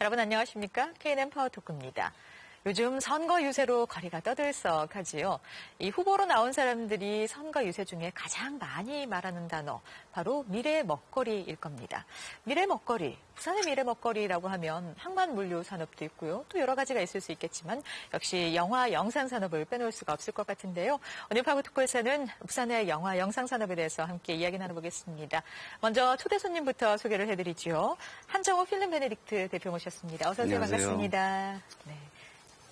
여러분 안녕하십니까? KNN 파워토크입니다. 요즘 선거 유세로 거리가 떠들썩하지요. 이 후보로 나온 사람들이 선거 유세 중에 가장 많이 말하는 단어, 바로 미래 먹거리일 겁니다. 미래 먹거리, 부산의 미래 먹거리라고 하면 항만물류 산업도 있고요. 또 여러 가지가 있을 수 있겠지만 역시 영화 영상 산업을 빼놓을 수가 없을 것 같은데요. 오늘 파워토크에서는 부산의 영화 영상 산업에 대해서 함께 이야기 나눠보겠습니다. 먼저 초대 손님부터 소개를 해드리죠. 한정호 필름 베네딕트 대표 모셨습니다. 어서 오세요. 안녕하세요. 반갑습니다. 네.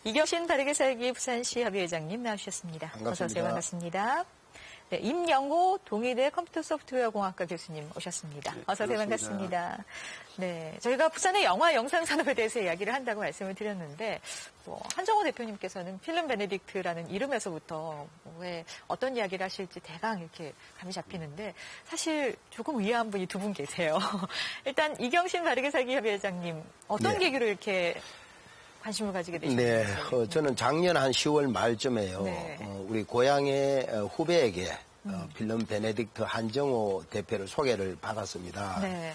이경신 바르게 살기 부산시 협의회장님 나오셨습니다. 반갑습니다. 어서 오세요. 반갑습니다. 네, 임영호 동의대 컴퓨터 소프트웨어 공학과 교수님 오셨습니다. 네, 어서 오세요. 반갑습니다. 네, 저희가 부산의 영화 영상 산업에 대해서 이야기를 한다고 말씀을 드렸는데 한정호 대표님께서는 필름 베네딕트라는 이름에서부터 왜 어떤 이야기를 하실지 대강 이렇게 감이 잡히는데 사실 조금 의아한 분이 두 분 계세요. 일단 이경신 바르게 살기 협의회장님 어떤 계기로 이렇게 관심을 가지게 되셨나요? 네, 저는 작년 한 10월 말쯤에요. 네. 우리 고향의 후배에게 필름 베네딕트 한정호 대표를 소개를 받았습니다. 네.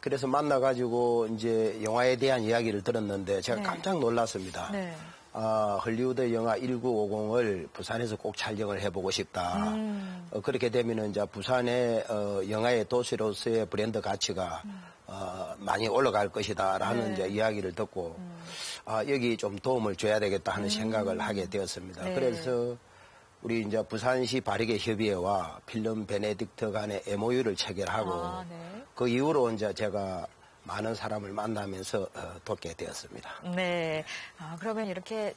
그래서 만나가지고 이제 영화에 대한 이야기를 들었는데 제가 네. 깜짝 놀랐습니다. 네. 헐리우드 영화 1950을 부산에서 꼭 촬영을 해보고 싶다. 그렇게 되면은 이제 부산의 영화의 도시로서의 브랜드 가치가 많이 올라갈 것이다라는 네. 이제 이야기를 듣고 여기 좀 도움을 줘야 되겠다 하는 생각을 하게 되었습니다. 네. 그래서 우리 이제 부산시 바르게 협의회와 필름 베네딕트 간의 MOU를 체결하고 네. 그 이후로 이제 제가 많은 사람을 만나면서 돕게 되었습니다. 네. 그러면 이렇게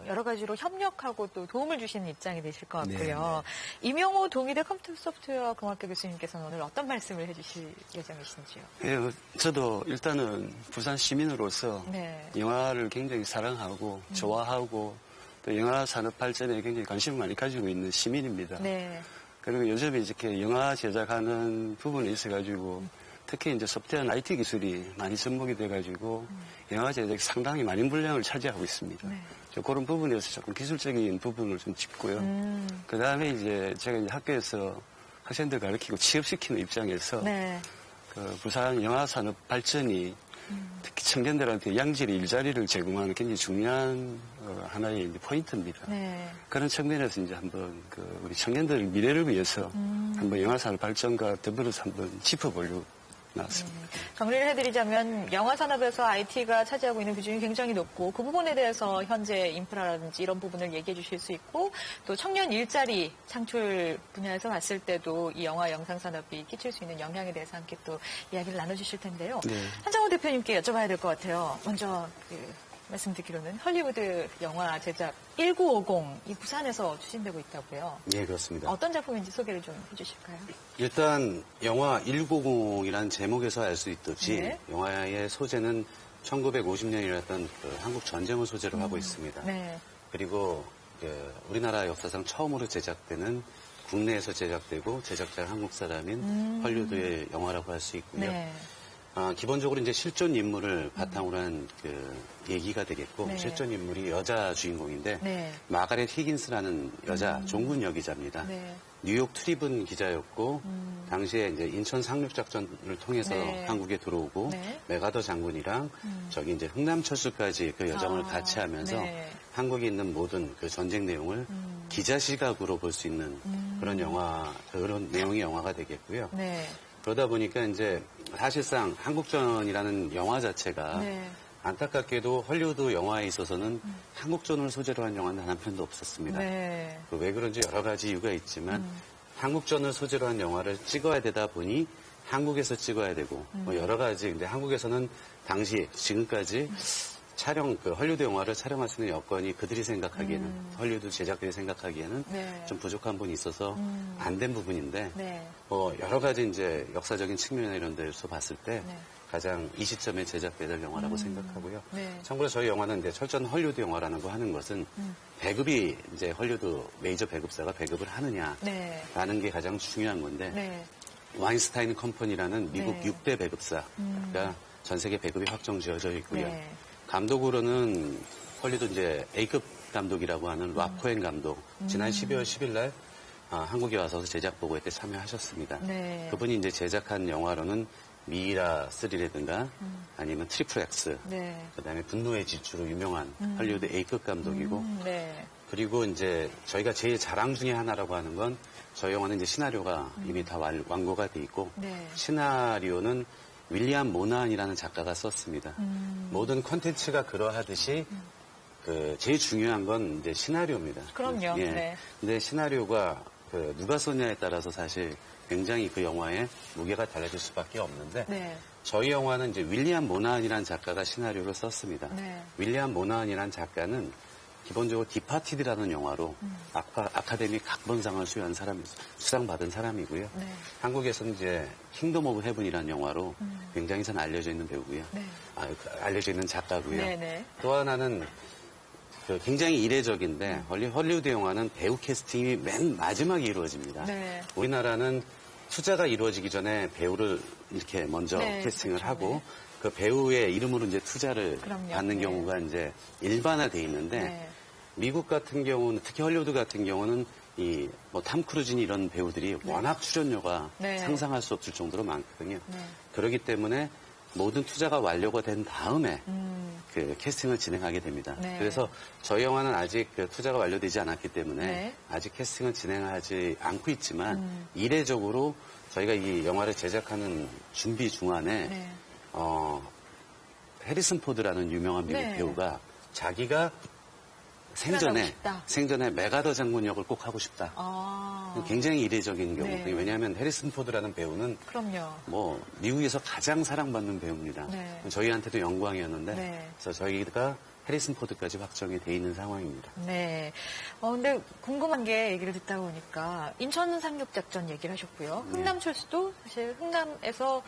여러 가지로 협력하고 또 도움을 주시는 입장이 되실 것 같고요. 네. 임영호 동의대 컴퓨터 소프트웨어 공학과 교수님께서는 오늘 어떤 말씀을 해주실 예정이신지요? 예, 저도 일단은 부산 시민으로서 네. 영화를 굉장히 사랑하고 좋아하고 또 영화 산업 발전에 굉장히 관심을 많이 가지고 있는 시민입니다. 네. 그리고 요즘에 이렇게 영화 제작하는 부분에 있어가지고 특히 이제 소프트웨어 IT 기술이 많이 접목이 돼가지고 영화 제작이 상당히 많은 분량을 차지하고 있습니다. 네. 그런 부분에서 조금 기술적인 부분을 좀 짚고요. 그 다음에 이제 제가 이제 학교에서 학생들 가르치고 취업시키는 입장에서 네. 그 부산 영화 산업 발전이 특히 청년들한테 양질의 일자리를 제공하는 굉장히 중요한 하나의 이제 포인트입니다. 네. 그런 측면에서 이제 한번 우리 청년들 미래를 위해서 한번 영화 산업 발전과 더불어서 한번 짚어보려고 나왔습니다. 정리를 해드리자면 영화 산업에서 IT가 차지하고 있는 비중이 굉장히 높고 그 부분에 대해서 현재 인프라라든지 이런 부분을 얘기해 주실 수 있고 또 청년 일자리 창출 분야에서 봤을 때도 이 영화 영상 산업이 끼칠 수 있는 영향에 대해서 함께 또 이야기를 나눠주실 텐데요. 네. 한정호 대표님께 여쭤봐야 될 것 같아요. 먼저 말씀 듣기로는 헐리우드 영화 제작 1950 이 부산에서 추진되고 있다고요. 네, 그렇습니다. 어떤 작품인지 소개를 좀 해주실까요? 일단 영화 1950이라는 제목에서 알 수 있듯이 네. 영화의 소재는 1950년이었던 한국 전쟁을 소재로 하고 있습니다. 네. 그리고 우리나라 역사상 처음으로 제작되는 국내에서 제작되고 제작자가 한국 사람인 헐리우드의 영화라고 할 수 있고요. 네. 기본적으로 이제 실존 인물을 바탕으로 한 얘기가 되겠고 네. 실존 인물이 여자 주인공인데 네. 마가렛 히긴스라는 여자 종군 여기자입니다. 네. 뉴욕 트리븐 기자였고 당시에 이제 인천 상륙 작전을 통해서 네. 한국에 들어오고 네. 메가더 장군이랑 저기 이제 흥남철수까지 그 여정을 같이 하면서 네. 한국에 있는 모든 그 전쟁 내용을 기자 시각으로 볼 수 있는 그런 영화 그런 내용의 영화가 되겠고요. 네. 그러다 보니까 이제 사실상 한국전이라는 영화 자체가 네. 안타깝게도 헐리우드 영화에 있어서는 한국전을 소재로 한 영화는 단 한 편도 없었습니다. 네. 왜 그런지 여러 가지 이유가 있지만 한국전을 소재로 한 영화를 찍어야 되다 보니 한국에서 찍어야 되고 뭐 여러 가지 근데 한국에서는 당시 지금까지 헐리우드 영화를 촬영할 수 있는 여건이 그들이 생각하기에는 헐리우드 제작들이 생각하기에는 네. 좀 부족한 부분이 있어서 안 된 부분인데 네. 여러 가지 이제 역사적인 측면이나 이런 데서 봤을 때 네. 가장 이 시점에 제작돼야 될 영화라고 생각하고요. 네. 참고로 저희 영화는 이제 철저한 헐리우드 영화라는 거 하는 것은 배급이 이제 헐리우드 메이저 배급사가 배급을 하느냐라는 네. 게 가장 중요한 건데 네. 와인스타인 컴퍼니라는 미국 네. 6대 배급사가 전 세계 배급이 확정 지어져 있고요. 네. 감독으로는 헐리우드 이제 A급 감독이라고 하는 랍 코엔 감독 지난 12월 10일 날 한국에 와서 제작 보고회 때 참여하셨습니다. 네. 그분이 이제 제작한 영화로는 미이라 3라든가 아니면 트리플 X, 네. 그다음에 분노의 질주로 유명한 할리우드 A급 감독이고 네. 그리고 이제 저희가 제일 자랑 중에 하나라고 하는 건 저희 영화는 이제 시나리오가 이미 다 완고가 돼 있고 네. 시나리오는 윌리엄 모나한이라는 작가가 썼습니다. 모든 콘텐츠가 그러하듯이 그 제일 중요한 건 이제 시나리오입니다. 그럼요. 예. 네. 근데 시나리오가 그 누가 썼냐에 따라서 사실 굉장히 그 영화의 무게가 달라질 수밖에 없는데 네. 저희 영화는 이제 윌리엄 모나한이라는 작가가 시나리오를 썼습니다. 네. 윌리엄 모나한이라는 작가는 기본적으로 디파티드라는 영화로 아카데미 각본상을 수상받은 사람이고요. 네. 한국에서는 이제 킹덤 오브 헤븐이라는 영화로 굉장히 잘 알려져 있는 배우고요. 네. 알려져 있는 작가고요. 네. 네. 또 하나는 그 굉장히 이례적인데 헐리우드 영화는 배우 캐스팅이 맨 마지막에 이루어집니다. 네. 우리나라는 투자가 이루어지기 전에 배우를 이렇게 먼저 네, 캐스팅을 그렇죠. 하고 네. 그 배우의 이름으로 이제 투자를 그럼요. 받는 네. 경우가 이제 일반화돼 있는데 네. 미국 같은 경우는 특히 헐리우드 같은 경우는 이 뭐 탐 크루즈니 이런 배우들이 워낙 출연료가 네. 상상할 수 없을 정도로 많거든요. 네. 그렇기 때문에 모든 투자가 완료가 된 다음에 그 캐스팅을 진행하게 됩니다. 네. 그래서 저희 영화는 아직 그 투자가 완료되지 않았기 때문에 네. 아직 캐스팅을 진행하지 않고 있지만 이례적으로 저희가 이 영화를 제작하는 준비 중안에 네. 해리슨 포드라는 유명한 미국 네. 배우가 자기가 출연하고 싶다. 생전에 메가더 장군 역을 꼭 하고 싶다. 아. 굉장히 이례적인 네. 경우거든요. 왜냐하면 해리슨 포드라는 배우는 그럼요. 뭐 미국에서 가장 사랑받는 배우입니다. 네. 저희한테도 영광이었는데 네. 그래서 저희가 해리슨 포드까지 확정이 돼 있는 상황입니다. 네. 근데 궁금한 게 얘기를 듣다 보니까 인천 상륙작전 얘기를 하셨고요. 네. 흥남 철수도 사실 흥남에서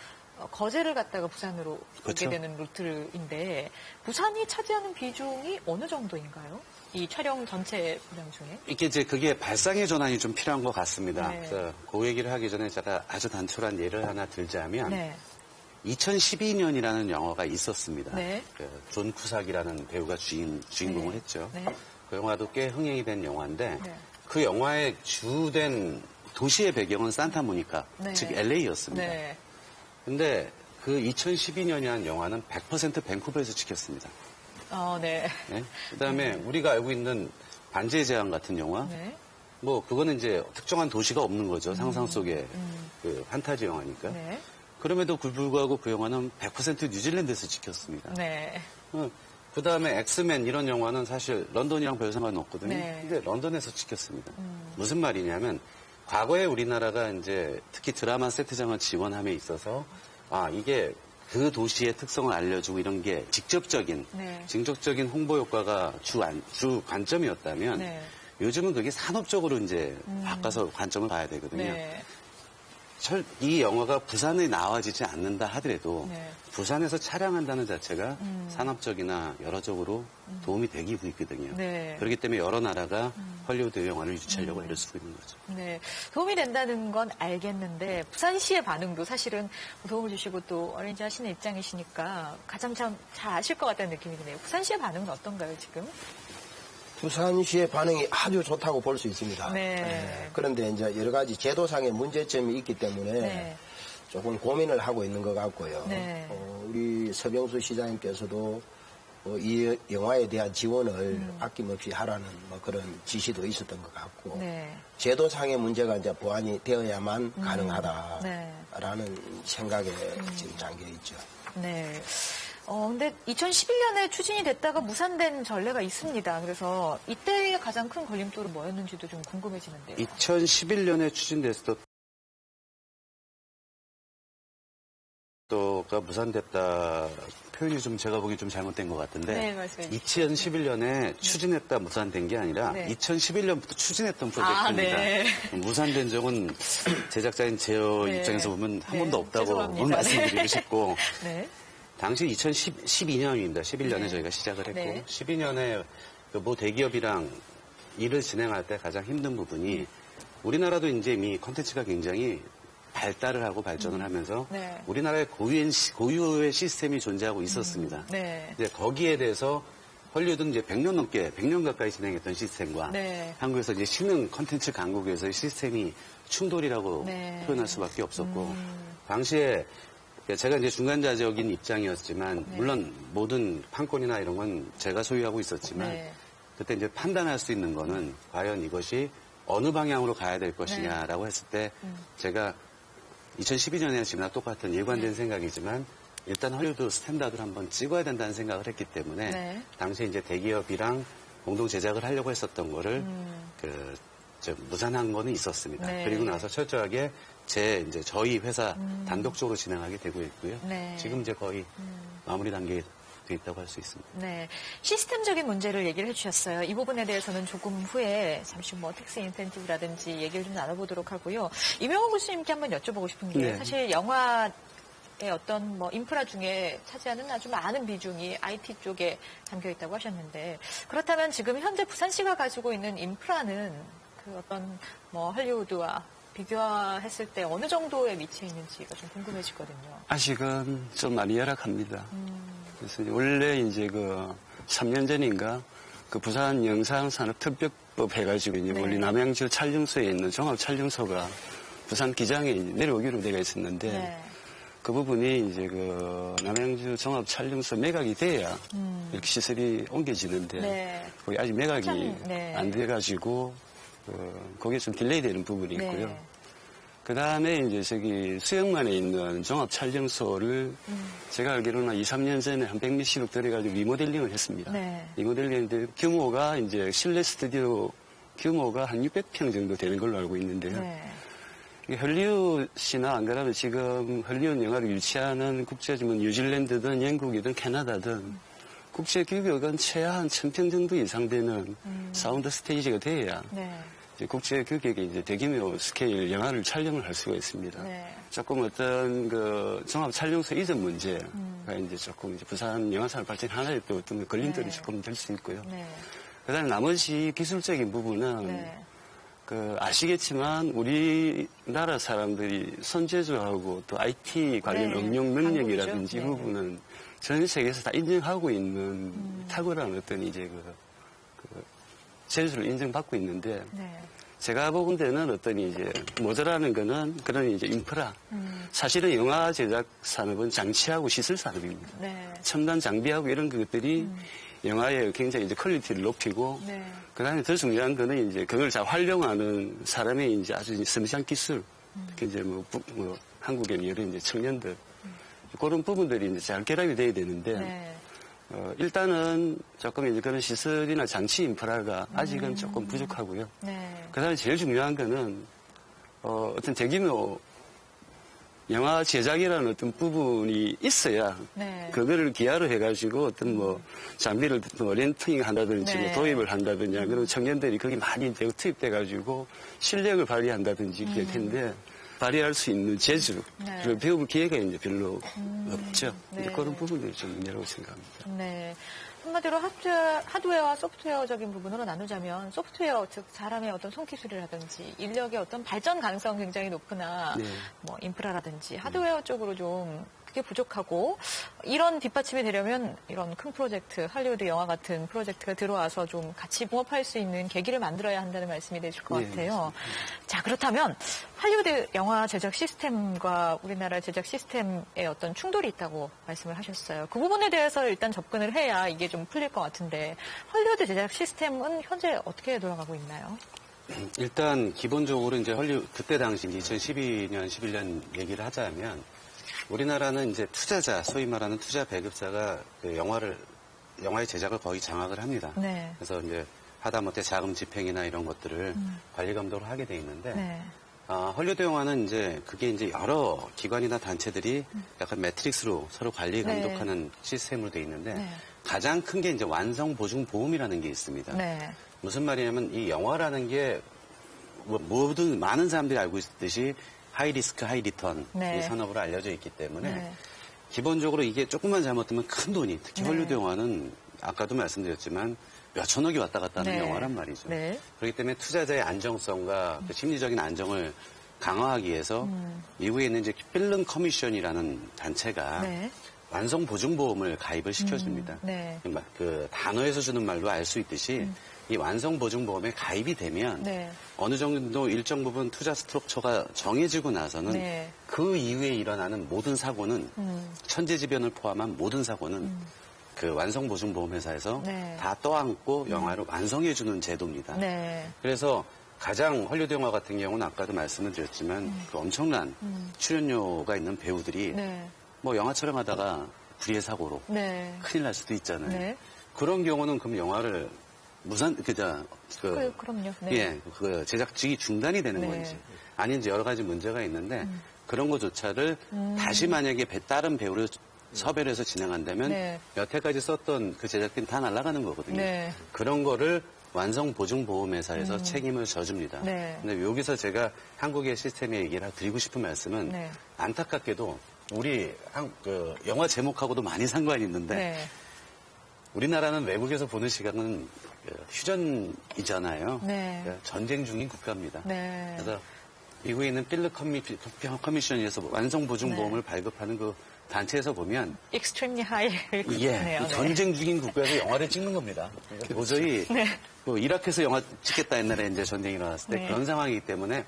거제를 갔다가 부산으로 그렇죠. 오게 되는 루트인데 부산이 차지하는 비중이 어느 정도인가요? 이 촬영 전체 분량 중에? 이게 이제 그게 발상의 전환이 좀 필요한 것 같습니다. 네. 그래서 그 얘기를 하기 전에 제가 아주 단촐한 예를 하나 들자면 네. 2012년이라는 영화가 있었습니다. 네. 존 쿠삭이라는 배우가 주인공을 네. 했죠. 네. 그 영화도 꽤 흥행이 된 영화인데 네. 그 영화의 주된 도시의 배경은 산타모니카, 네. 즉 LA였습니다. 네. 근데 그 2012년이라는 영화는 100% 밴쿠버에서 찍혔습니다. 네. 네? 그다음에 우리가 알고 있는 반지의 제왕 같은 영화, 네. 뭐 그거는 이제 특정한 도시가 없는 거죠. 상상 속의 그 판타지 영화니까. 네. 그럼에도 불구하고 그 영화는 100% 뉴질랜드에서 찍혔습니다. 네. 그 다음에 엑스맨 이런 영화는 사실 런던이랑 별 상관없거든요. 네. 근데 런던에서 찍혔습니다. 무슨 말이냐면 과거에 우리나라가 이제 특히 드라마 세트장을 지원함에 있어서 이게 그 도시의 특성을 알려주고 이런 게 직접적인 홍보 효과가 주 관점이었다면 네. 요즘은 그게 산업적으로 이제 바꿔서 관점을 봐야 되거든요. 네. 이 영화가 부산에 나와지지 않는다 하더라도 네. 부산에서 촬영한다는 자체가 산업적이나 여러적으로 도움이 되고 있거든요. 네. 그렇기 때문에 여러 나라가 헐리우드 영화를 유치하려고 애를 쓰고 있는 거죠. 네, 도움이 된다는 건 알겠는데 부산시의 반응도 사실은 도움을 주시고 또 어레인지 하시는 입장이시니까 가장 잘 아실 것 같다는 느낌이 드네요. 부산시의 반응은 어떤가요, 지금? 부산시의 반응이 아주 좋다고 볼 수 있습니다. 네. 그런데 이제 여러 가지 제도상의 문제점이 있기 때문에 네. 조금 고민을 하고 있는 것 같고요. 네. 우리 서병수 시장님께서도 이 영화에 대한 지원을 아낌없이 하라는 그런 지시도 있었던 것 같고 네. 제도상의 문제가 이제 보완이 되어야만 네. 가능하다라는 생각에 지금 잠겨 있죠. 네. 근데 2011년에 추진이 됐다가 무산된 전례가 있습니다. 그래서 이때의 가장 큰 걸림돌은 뭐였는지도 좀 궁금해지는데요. 2011년에 추진됐을 때가 무산됐다 표현이 좀 제가 보기 좀 잘못된 것 같은데 네, 말씀해 주시죠. 2011년에 추진했다 무산된 게 아니라 네. 2011년부터 추진했던 프로젝트입니다. 네. 무산된 적은 제작자인 제 네. 입장에서 보면 한 네, 번도 없다고 죄송합니다. 말씀드리고 네. 싶고 네. 당시 2012년입니다. 11년에 네. 저희가 시작을 했고 네. 12년에 모 대기업이랑 일을 진행할 때 가장 힘든 부분이 우리나라도 이제 이미 콘텐츠가 굉장히 발달을 하고 발전을 하면서 네. 우리나라의 고유의 시스템이 존재하고 있었습니다. 네. 이제 거기에 대해서 헐리우드는 이제 100년 가까이 진행했던 시스템과 네. 한국에서 이제 신흥 콘텐츠 강국에서의 시스템이 충돌이라고 네. 표현할 수밖에 없었고 당시에 제가 이제 중간자적인 입장이었지만 네. 물론 모든 판권이나 이런 건 제가 소유하고 있었지만 네. 그때 이제 판단할 수 있는 거는 과연 이것이 어느 방향으로 가야 될 것이냐라고 했을 때 제가 2012년에 지금과 똑같은 일관된 생각이지만 일단 헐리우드 스탠다드를 한번 찍어야 된다는 생각을 했기 때문에 네. 당시에 이제 대기업이랑 공동 제작을 하려고 했었던 거를 무산한 거는 있었습니다. 네. 그리고 나서 철저하게 이제 저희 회사 단독적으로 진행하게 되고 있고요. 네. 지금 이제 거의 마무리 단계에 돼 있다고 할 수 있습니다. 네, 시스템적인 문제를 얘기를 해주셨어요. 이 부분에 대해서는 조금 후에 잠시 텍스 인센티브라든지 얘기를 좀 나눠보도록 하고요. 이명호 교수님께 한번 여쭤보고 싶은 게 네. 사실 영화의 어떤 인프라 중에 차지하는 아주 많은 비중이 IT 쪽에 담겨 있다고 하셨는데 그렇다면 지금 현재 부산시가 가지고 있는 인프라는 그 어떤 헐리우드와 비교했을 때 어느 정도에 위치해 있는지가 좀 궁금해지거든요. 아직은 좀 많이 열악합니다. 그래서 원래 이제 3년 전인가 부산 영상산업특별법 해가지고 이제 네. 원래 남양주 촬영소에 있는 종합 촬영소가 부산 기장에 이제 내려오기로 되어 있었는데 네. 그 부분이 이제 남양주 종합 촬영소 매각이 돼야 이렇게 시설이 옮겨지는데 네. 거기 아직 매각이 참, 네. 안 돼가지고 거기에 좀 딜레이 되는 부분이 있고요. 네. 그 다음에 이제 수영만에 있는 종합 촬영소를 제가 알기로는 2, 3년 전에 한 100몇십억 들여가지고 리모델링을 했습니다. 네. 리모델링인데 규모가 이제 실내 스튜디오 규모가 한 600평 정도 되는 걸로 알고 있는데요. 네. 이게 헐리우드나 안 그러면 지금 헐리우드 영화를 유치하는 국제지문 뉴질랜드든 영국이든 캐나다든 국제 규격은 최하 한 1000평 정도 이상 되는 사운드 스테이지가 돼야 네. 국제 규격의 이제 대규모 스케일 영화를 촬영을 할 수가 있습니다. 네. 조금 어떤 종합 촬영소 이전 문제가 이제 조금 이제 부산 영화산업 발전 하나의 또 어떤 걸림돌이 네. 조금 될 수 있고요. 네. 그다음에 나머지 기술적인 부분은 네. 아시겠지만 우리나라 사람들이 손재주하고 또 IT 관련 네. 응용 능력이라든지 이 강국이죠. 부분은 전 세계에서 다 인정하고 있는 탁월한 어떤 이제 재주를 인정받고 있는데 네. 제가 보건 데는 어떤 이제 모자라는 거는 그런 이제 인프라. 사실은 영화 제작 산업은 장치하고 시설 산업입니다. 네. 첨단 장비하고 이런 것들이 영화의 굉장히 이제 퀄리티를 높이고 네. 그다음에 더 중요한 거는 이제 그걸 잘 활용하는 사람의 이제 아주 섬세한 기술. 특히 이제 한국의 여러 이제 청년들 그런 부분들이 이제 잘 결합이 돼야 되는데 네. 일단은 조금 이제 그런 시설이나 장치 인프라가 아직은 조금 부족하고요. 네. 그다음에 제일 중요한 거는 어떤 대규모 영화 제작이라는 어떤 부분이 있어야 네. 그거를 기하로 해가지고 어떤 장비를 렌팅 한다든지 네. 도입을 한다든지 그런 청년들이 거기 많이 투입돼가지고 실력을 발휘한다든지 이렇게 될 텐데 발휘할 수 있는 재주를 네. 배울 기회가 이제 별로 없죠. 네. 이제 그런 부분들이 좀 문제라고 생각합니다. 네. 한마디로 하드웨어와 소프트웨어적인 부분으로 나누자면 소프트웨어, 즉 사람의 어떤 손기술이라든지 인력의 어떤 발전 가능성 굉장히 높으나 네. 인프라라든지 하드웨어 쪽으로 좀 그게 부족하고 이런 뒷받침이 되려면 이런 큰 프로젝트, 할리우드 영화 같은 프로젝트가 들어와서 좀 같이 붕업할 수 있는 계기를 만들어야 한다는 말씀이 되실 것 네, 같아요. 자, 그렇다면 할리우드 영화 제작 시스템과 우리나라 제작 시스템에 어떤 충돌이 있다고 말씀을 하셨어요. 그 부분에 대해서 일단 접근을 해야 이게 좀 풀릴 것 같은데 할리우드 제작 시스템은 현재 어떻게 돌아가고 있나요? 일단 기본적으로 이제 그때 당시 2012년, 11년 얘기를 하자면 우리나라는 이제 투자자, 소위 말하는 투자 배급자가 영화의 제작을 거의 장악을 합니다. 네. 그래서 이제 하다못해 자금 집행이나 이런 것들을 관리 감독을 하게 돼 있는데 네. 헐리우드 영화는 이제 그게 이제 여러 기관이나 단체들이 약간 매트릭스로 서로 관리 네. 감독하는 시스템으로 돼 있는데 네. 가장 큰 게 이제 완성 보증 보험이라는 게 있습니다. 네. 무슨 말이냐면 이 영화라는 게 모든 많은 사람들이 알고 있듯이 하이 리스크 하이 리턴 네. 이 산업으로 알려져 있기 때문에 네. 기본적으로 이게 조금만 잘못되면 큰 돈이 특히 네. 헐리우드 영화는 아까도 말씀드렸지만 몇천억이 왔다 갔다 하는 네. 영화란 말이죠. 네. 그렇기 때문에 투자자의 안정성과 그 심리적인 안정을 강화하기 위해서 미국에 있는 이제 필름 커미션이라는 단체가 네. 완성 보증 보험을 가입을 시켜줍니다. 네. 그 단어에서 주는 말로 알 수 있듯이 이 완성보증보험에 가입이 되면 네. 어느 정도 일정 부분 투자 스트럭처가 정해지고 나서는 네. 그 이후에 일어나는 모든 사고는 천재지변을 포함한 모든 사고는 그 완성보증보험회사에서 네. 다 떠안고 영화를 완성해주는 제도입니다. 네. 그래서 가장 헐리우드 영화 같은 경우는 아까도 말씀을 드렸지만 그 엄청난 출연료가 있는 배우들이 네. 뭐 영화 촬영하다가 불의의 사고로 네. 큰일 날 수도 있잖아요. 네. 그런 경우는 그럼 영화를 그럼요. 네. 예, 그 제작직이 중단이 되는 네. 건지 아닌지 여러 가지 문제가 있는데 그런 것조차를 다시 만약에 다른 배우를 섭외를 해서 진행한다면 네. 여태까지 썼던 그 제작비는 다 날아가는 거거든요. 네. 그런 거를 완성보증보험회사에서 책임을 져줍니다. 네. 근데 여기서 제가 한국의 시스템에 얘기를 드리고 싶은 말씀은 네. 안타깝게도 우리 영화 제목하고도 많이 상관이 있는데 네. 우리나라는 외국에서 보는 시각은 휴전이잖아요. 네. 그러니까 전쟁 중인 국가입니다. 네. 그래서 미국에 있는 필드 커미션에서 완성보증보험을 발급하는 그 단체에서 보면 extremely high. 예, 전쟁 중인 국가에서 영화를 찍는 겁니다. 그러니까 도저히 그 이라크에서 영화 찍겠다 옛날에 이제 전쟁이 일어났을 때 네. 그런 상황이기 때문에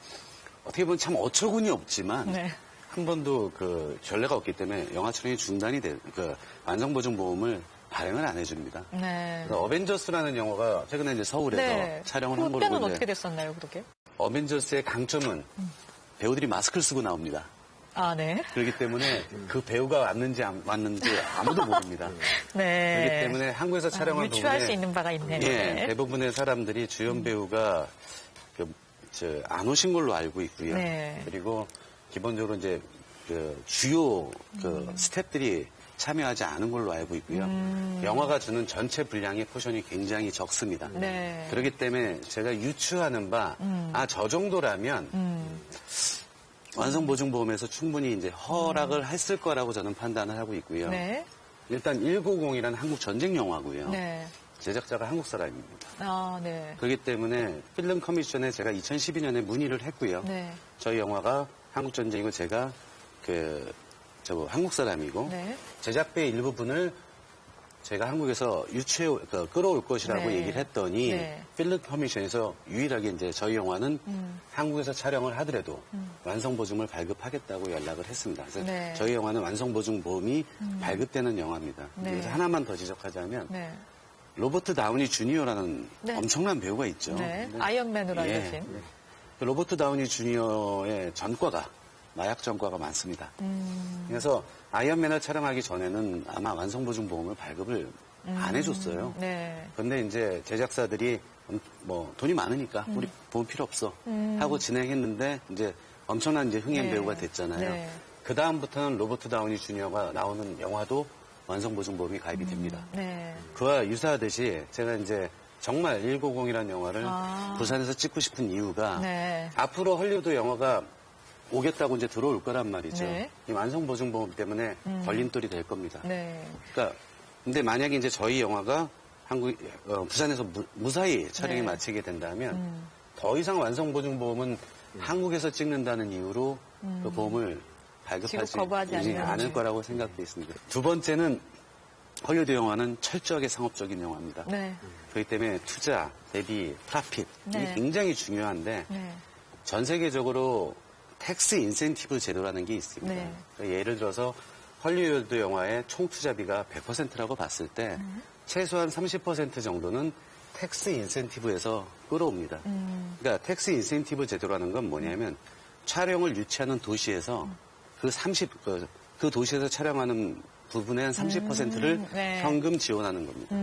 어떻게 보면 참 어처구니 없지만 네. 한 번도 그 전례가 없기 때문에 영화 촬영이 중단이 그 완성보증보험을 발행을 안 해줍니다. 네. 그래서 어벤져스라는 영화가 최근에 이제 서울에서 네. 촬영을 한 걸로 그때는 이제 어떻게 됐었나요, 그렇게? 어벤져스의 강점은 배우들이 마스크를 쓰고 나옵니다. 아, 네. 그렇기 때문에 그 배우가 왔는지 안 왔는지 아무도 모릅니다. 네. 그렇기 때문에 한국에서 촬영한 유추할 부분에 수 있는 바가 있네요. 예, 네. 대부분의 사람들이 주연 배우가 안 오신 걸로 알고 있고요. 네. 그리고 기본적으로 이제 그 주요 그 스태프들이 참여하지 않은 걸로 알고 있고요. 영화가 주는 전체 분량의 포션이 굉장히 적습니다. 네. 그렇기 때문에 제가 유추하는 바, 저 정도라면 완성보증보험에서 충분히 이제 허락을 했을 거라고 저는 판단을 하고 있고요. 네. 일단 1950이라는 한국 전쟁 영화고요. 네. 제작자가 한국 사람입니다. 아, 네. 그렇기 때문에 필름 커미션에 제가 2012년에 문의를 했고요. 네. 저희 영화가 한국 전쟁이고 제가 한국 사람이고 네. 제작비의 일부분을 제가 한국에서 끌어올 것이라고 네. 얘기를 했더니 네. 필름 커미션에서 유일하게 이제 저희 영화는 한국에서 촬영을 하더라도 완성보증을 발급하겠다고 연락을 했습니다. 그래서 네. 저희 영화는 완성보증보험이 발급되는 영화입니다. 네. 그래서 하나만 더 지적하자면 네. 로버트 다우니 주니어라는 네. 엄청난 배우가 있죠. 네. 근데 아이언맨으로 예. 알려진. 그 로버트 다우니 주니어의 전과가 마약 전과가 많습니다. 그래서 아이언맨을 촬영하기 전에는 아마 완성보증보험을 발급을 안 해줬어요. 네. 근데 이제 제작사들이 뭐 돈이 많으니까 우리 보험 필요 없어 하고 진행했는데 이제 엄청난 이제 흥행 네. 배우가 됐잖아요. 네. 그 다음부터는 로버트 다우니 주니어가 나오는 영화도 완성보증보험이 가입이 됩니다. 네. 그와 유사하듯이 제가 이제 정말 190이라는 영화를 부산에서 찍고 싶은 이유가 네. 앞으로 헐리우드 영화가 오겠다고 이제 들어올 거란 말이죠. 네. 이 완성보증보험 때문에 걸림돌이 될 겁니다. 네. 그러니까 근데 만약에 이제 저희 영화가 부산에서 무사히 촬영이 네. 마치게 된다면 더 이상 완성보증보험은 한국에서 찍는다는 이유로 그 보험을 발급하지 지금 거부하지 않을 거라고 생각되어 있습니다. 두 번째는 헐리우드 영화는 철저하게 상업적인 영화입니다. 네. 그렇기 때문에 투자, 대비, 프라핏 이게 네. 굉장히 중요한데 네. 전 세계적으로 텍스 인센티브 제도라는 게 있습니다. 네. 그러니까 예를 들어서 헐리우드 영화의 총 투자비가 100%라고 봤을 때 최소한 30% 정도는 텍스 인센티브에서 끌어옵니다. 그러니까 텍스 인센티브 제도라는 건 뭐냐면 촬영을 유치하는 도시에서 그 도시에서 촬영하는 부분의 한 30%를 네. 현금 지원하는 겁니다.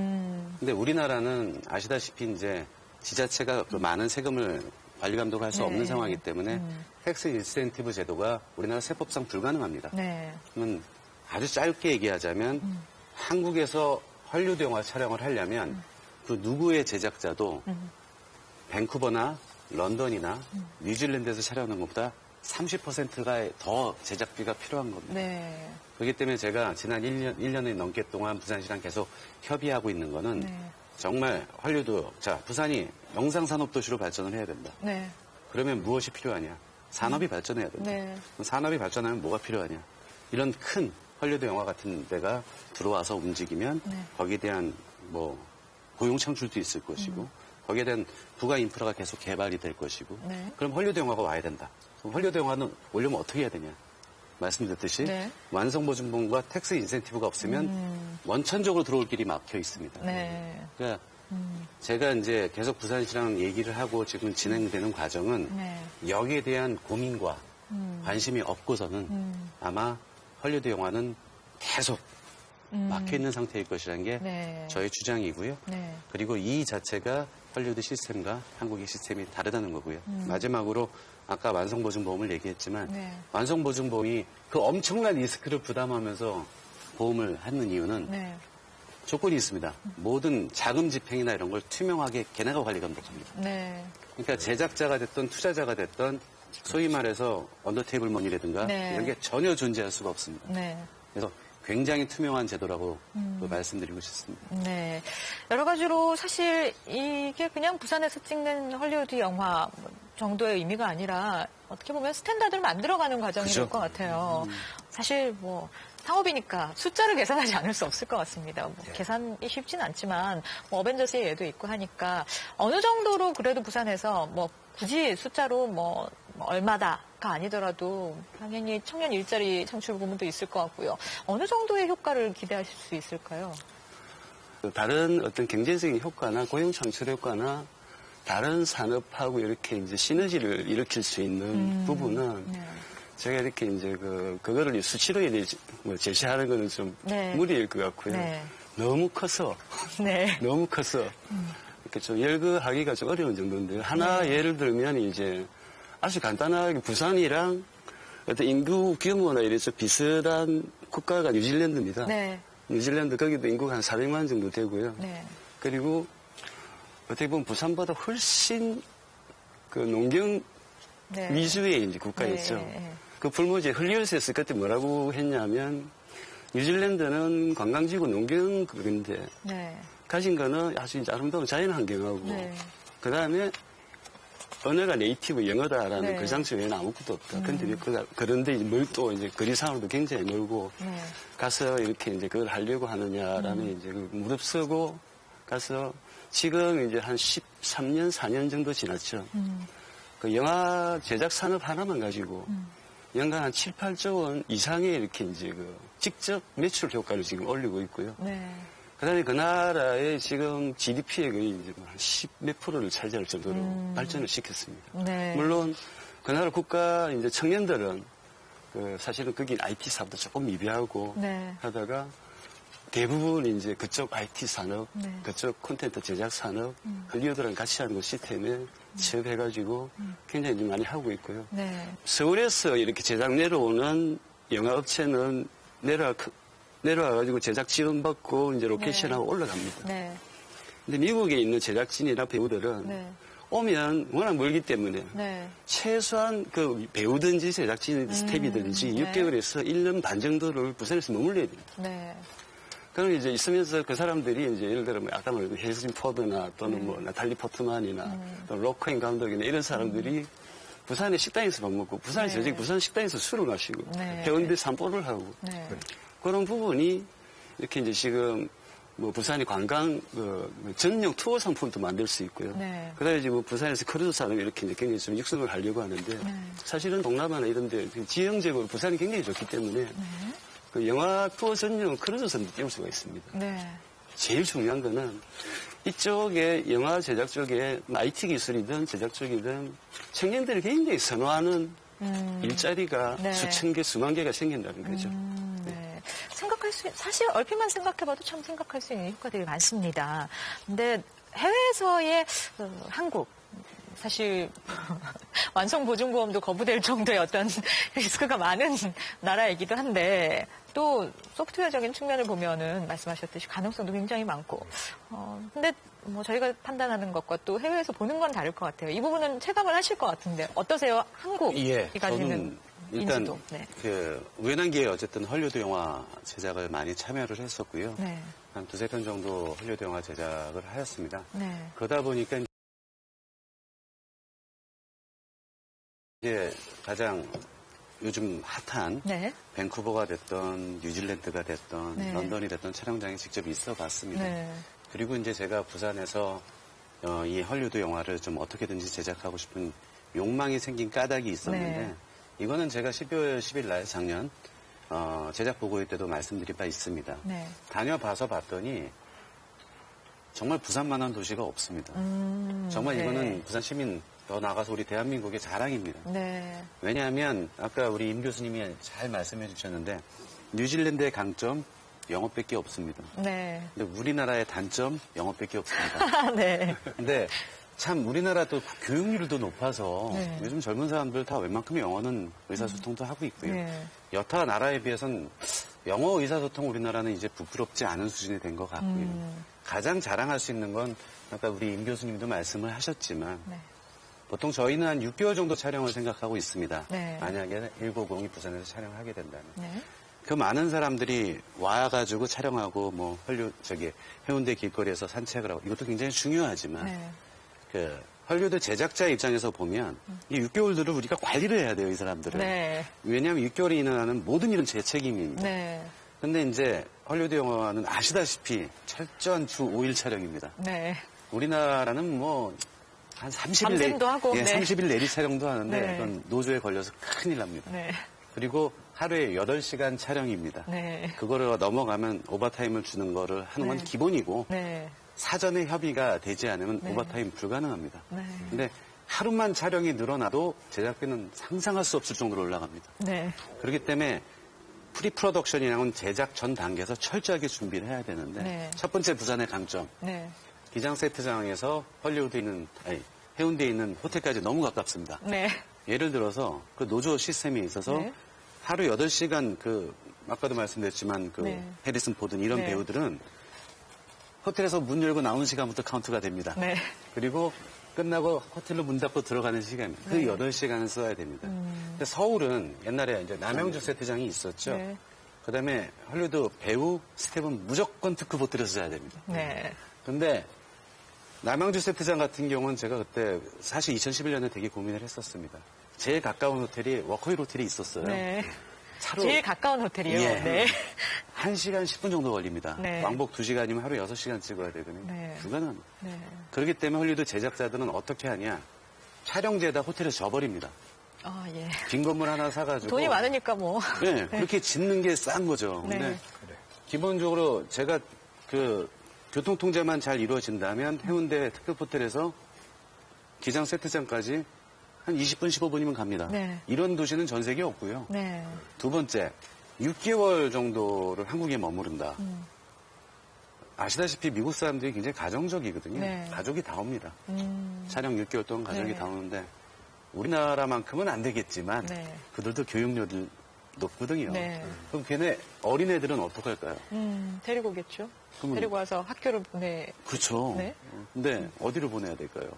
근데 우리나라는 아시다시피 이제 지자체가 그 많은 세금을 관리 감독할 수 네. 없는 상황이기 때문에 텍스 인센티브 제도가 우리나라 세법상 불가능합니다. 네. 그러면 아주 짧게 얘기하자면 한국에서 헐리우드 영화 촬영을 하려면 그 누구의 제작자도 밴쿠버나 런던이나 뉴질랜드에서 촬영하는 것보다 30%가 더 제작비가 필요한 겁니다. 네. 그렇기 때문에 제가 지난 1년이 넘게 동안 부산시랑 계속 협의하고 있는 거는 네. 정말 헐리우드, 부산이 영상산업도시로 발전을 해야 된다. 네. 그러면 무엇이 필요하냐? 산업이 발전해야 된다. 네. 그럼 산업이 발전하면 뭐가 필요하냐? 이런 큰 헐리우드 영화 같은 데가 들어와서 움직이면 네. 거기에 대한 고용 창출도 있을 것이고 거기에 대한 부가 인프라가 계속 개발이 될 것이고 네. 그럼 헐리우드 영화가 와야 된다. 그럼 헐리우드 영화는 오려면 어떻게 해야 되냐. 말씀드렸듯이 네. 완성보증금과 텍스 인센티브가 없으면 원천적으로 들어올 길이 막혀 있습니다. 네. 그러니까 제가 이제 계속 부산시랑 얘기를 하고 지금 진행되는 과정은 네. 여기에 대한 고민과 관심이 없고서는 아마 헐리우드 영화는 계속 막혀 있는 상태일 것이라는 게 네. 저의 주장이고요. 네. 그리고 이 자체가 헐리우드 시스템과 한국의 시스템이 다르다는 거고요. 마지막으로 아까 완성보증보험을 얘기했지만 네. 완성보증보험이 그 엄청난 리스크를 부담하면서 보험을 하는 이유는 네. 조건이 있습니다. 모든 자금 집행이나 이런 걸 투명하게 걔네가 관리 감독합니다. 네. 그러니까 제작자가 됐던 투자자가 됐던 소위 말해서 언더테이블 머니라든가 네. 이런 게 전혀 존재할 수가 없습니다. 네. 그래서 굉장히 투명한 제도라고 말씀드리고 싶습니다. 네. 여러 가지로 사실 이게 그냥 부산에서 찍는 헐리우드 영화 정도의 의미가 아니라 어떻게 보면 스탠다드를 만들어가는 과정이 그죠. 될 것 같아요. 사실 뭐 상업이니까 숫자를 계산하지 않을 수 없을 것 같습니다. 뭐 계산이 쉽진 않지만 뭐 어벤져스의 예도 있고 하니까 어느 정도로 그래도 부산에서 뭐 굳이 숫자로 뭐 얼마다가 아니더라도 당연히 청년 일자리 창출 부분도 있을 것 같고요. 어느 정도의 효과를 기대하실 수 있을까요? 다른 어떤 경제적인 효과나 고용 창출 효과나 다른 산업하고 이렇게 이제 시너지를 일으킬 수 있는 부분은 네. 제가 이렇게 이제 그거를 수치로 뭐 제시하는 거는 좀 네. 무리일 것 같고요. 네. 너무 커서 네. 너무 커서 이렇게 좀 열거하기가 좀 어려운 정도인데요. 하나 예를 들면 이제 아주 간단하게 부산이랑 어떤 인구 규모나 이래 좀 비슷한 국가가 뉴질랜드입니다. 네. 뉴질랜드 거기도 인구가 한 400만 정도 되고요. 네. 그리고 어떻게 보면 부산보다 훨씬 그 농경 네. 위주의 이제 국가였죠. 네. 그 불모지 헐리우드에서 그때 뭐라고 했냐면 뉴질랜드는 관광지고 농경 그건데 네. 가진 거는 아주 이제 아름다운 자연 환경하고 네. 그 다음에 언어가 네이티브 영어다라는 네. 그 장점 외에는 아무것도 없다. 근데 그런데 또 이제 거리상으로도 굉장히 멀고 네. 가서 이렇게 이제 그걸 하려고 하느냐라는 이제 그 무릅쓰고 가서 지금 이제 한 13년, 4년 정도 지났죠. 그 영화 제작 산업 하나만 가지고 연간 한 7, 8조 원 이상의 이렇게 이제 그 직접 매출 효과를 지금 올리고 있고요. 네. 그 다음에 그 나라의 지금 GDP의 거의 이제 한 10몇 프로를 차지할 정도로 발전을 시켰습니다. 네. 물론 그 나라 국가 이제 청년들은 그 사실은 거기 IT 사업도 조금 미비하고 네. 하다가 대부분 이제 그쪽 IT 산업, 네. 그쪽 콘텐츠 제작 산업, 헐리우드랑 같이 하는 그 시스템에 취업해가지고 굉장히 이제 많이 하고 있고요. 네. 서울에서 이렇게 제작 내려오는 영화 업체는 내려와가지고 제작 지원받고 이제 로케이션하고 올라갑니다. 네. 근데 미국에 있는 제작진이나 배우들은 네. 오면 워낙 멀기 때문에 네. 최소한 그 배우든지 제작진 스텝이든지 네. 6개월에서 1년 반 정도를 부산에서 머물러야 됩니다. 네. 그럼 이제 있으면서 그 사람들이 이제 예를 들어 뭐 아까 말한 해리슨 포드나 또는 뭐 나탈리 포트만이나 또 로커인 감독이나 이런 사람들이 부산에 식당에서 밥 먹고 부산에서 네. 부산 식당에서 술을 마시고 네. 해운대 산보를 하고 네. 그런 부분이 이렇게 이제 지금 뭐 부산이 관광 전용 투어 상품도 만들 수 있고요. 네. 그다음에 지금 뭐 부산에서 크루즈 산업이 이렇게 이제 굉장히 좀 육성을 하려고 하는데 네. 사실은 동남아나 이런데 지형적으로 부산이 굉장히 좋기 때문에 그 영화 투어 전용 크루즈선도 띄울 수가 있습니다. 네. 제일 중요한 거는 이쪽에 영화 제작 쪽에 IT 기술이든 제작 쪽이든 청년들이 굉장히 선호하는 일자리가 네. 수천 개, 수만 개가 생긴다는 거죠. 네. 사실 얼핏만 생각해봐도 참 생각할 수 있는 효과들이 많습니다. 근데 해외에서의 한국, 사실 완성보증보험도 거부될 정도의 어떤 리스크가 많은 나라이기도 한데 또 소프트웨어적인 측면을 보면은 말씀하셨듯이 가능성도 굉장히 많고 근데 뭐 저희가 판단하는 것과 또 해외에서 보는 건 다를 것 같아요. 이 부분은 체감을 하실 것 같은데 어떠세요? 한국이 예, 가지는 저는 일단 인지도. 네. 그 우연한 기회에 어쨌든 헐리우드 영화 제작을 많이 참여를 했었고요. 네. 한 두세 편 정도 헐리우드 영화 제작을 하였습니다. 네. 그러다 보니까 이제 가장 요즘 핫한 네. 밴쿠버가 됐던 뉴질랜드가 됐던 네. 런던이 됐던 촬영장에 직접 있어 봤습니다. 네. 그리고 이제 제가 부산에서 이 헐리우드 영화를 좀 어떻게든지 제작하고 싶은 욕망이 생긴 까닭이 있었는데 네. 이거는 제가 12월 10일 날 작년 제작 보고회 때도 말씀드린 바 있습니다. 네. 다녀봐서 봤더니 정말 부산만한 도시가 없습니다. 정말 네. 이거는 부산 시민 더 나가서 우리 대한민국의 자랑입니다. 네. 왜냐하면 아까 우리 임 교수님이 잘 말씀해 주셨는데 뉴질랜드의 강점 영어밖에 없습니다. 네. 근데 우리나라의 단점 영어밖에 없습니다. 네. 근데 참 우리나라도 교육률도 높아서 네. 요즘 젊은 사람들 다 웬만큼 영어는 의사소통도 하고 있고요. 네. 여타 나라에 비해서는 영어 의사소통 우리나라는 이제 부끄럽지 않은 수준이 된 것 같고요. 가장 자랑할 수 있는 건 아까 우리 임 교수님도 말씀을 하셨지만 네. 보통 저희는 한 6개월 정도 촬영을 생각하고 있습니다. 네. 만약에 1950이 부산에서 촬영을 하게 된다면. 네. 그 많은 사람들이 와가지고 촬영하고 해운대 길거리에서 산책을 하고 이것도 굉장히 중요하지만 네. 그 헐리우드 제작자 입장에서 보면 이 6개월들을 우리가 관리를 해야 돼요, 이 사람들을. 네. 왜냐하면 6개월이 일어나는 모든 일은 제 책임입니다. 네. 근데 이제 헐리우드 영화는 아시다시피 철저한 주 5일 촬영입니다. 네. 우리나라는 뭐 한 30일 밤샘도 하고, 예, 네. 30일 내리 촬영도 하는데 네. 그건 노조에 걸려서 큰일 납니다. 네. 그리고 하루에 8시간 촬영입니다. 네. 그거를 넘어가면 오버타임을 주는 거를 하는 건 네. 기본이고 네. 사전에 협의가 되지 않으면 네. 오버타임 불가능합니다. 네. 근데 하루만 촬영이 늘어나도 제작비는 상상할 수 없을 정도로 올라갑니다. 네. 그렇기 때문에 프리프로덕션이라는 제작 전 단계에서 철저하게 준비를 해야 되는데 네. 첫 번째 부산의 강점 네. 기장 세트장에서 해운대에 있는 호텔까지 너무 가깝습니다. 네. 예를 들어서 그 노조 시스템이 있어서 네. 하루 8시간 아까도 말씀드렸지만 네. 해리슨 포든 이런 네. 배우들은 호텔에서 문 열고 나오는 시간부터 카운트가 됩니다. 네. 그리고 끝나고 호텔로 문 닫고 들어가는 시간, 그 네. 8시간을 써야 됩니다. 근데 서울은 옛날에 이제 남양주 세트장이 있었죠. 네. 그 다음에 헐리우드 배우 스텝은 무조건 특급 호텔에서 자야 됩니다. 네. 근데 남양주 세트장 같은 경우는 제가 그때 사실 2011년에 되게 고민을 했었습니다. 제일 가까운 호텔이 워커힐 호텔이 있었어요. 네. 차로 제일 가까운 호텔이요. 예. 네. 1시간 10분 정도 걸립니다. 네. 왕복 2시간이면 하루 6시간 찍어야 되거든요. 네. 불가능합니다. 네. 그렇기 때문에 헐리우드 제작자들은 어떻게 하냐. 촬영지에다 호텔을 져버립니다. 아, 예. 빈 건물 하나 사가지고. 돈이 많으니까 뭐. 네, 그렇게 짓는 게 싼 거죠. 네. 근데 기본적으로 제가 교통통제만 잘 이루어진다면 해운대 특급 호텔에서 기장 세트장까지 한 20분, 15분이면 갑니다. 네. 이런 도시는 전 세계에 없고요. 네. 두 번째, 6개월 정도를 한국에 머무른다. 아시다시피 미국 사람들이 굉장히 가정적이거든요. 네. 가족이 다 옵니다. 음. 촬영 6개월 동안 가족이 네. 다 오는데 우리나라만큼은 안 되겠지만 네. 그들도 교육열이 높거든요. 네. 그럼 걔네 어린애들은 어떡할까요? 데리고 오겠죠. 그러면- 데리고 와서 학교를 그렇죠. 네. 근데 어디를 보내야 될까요?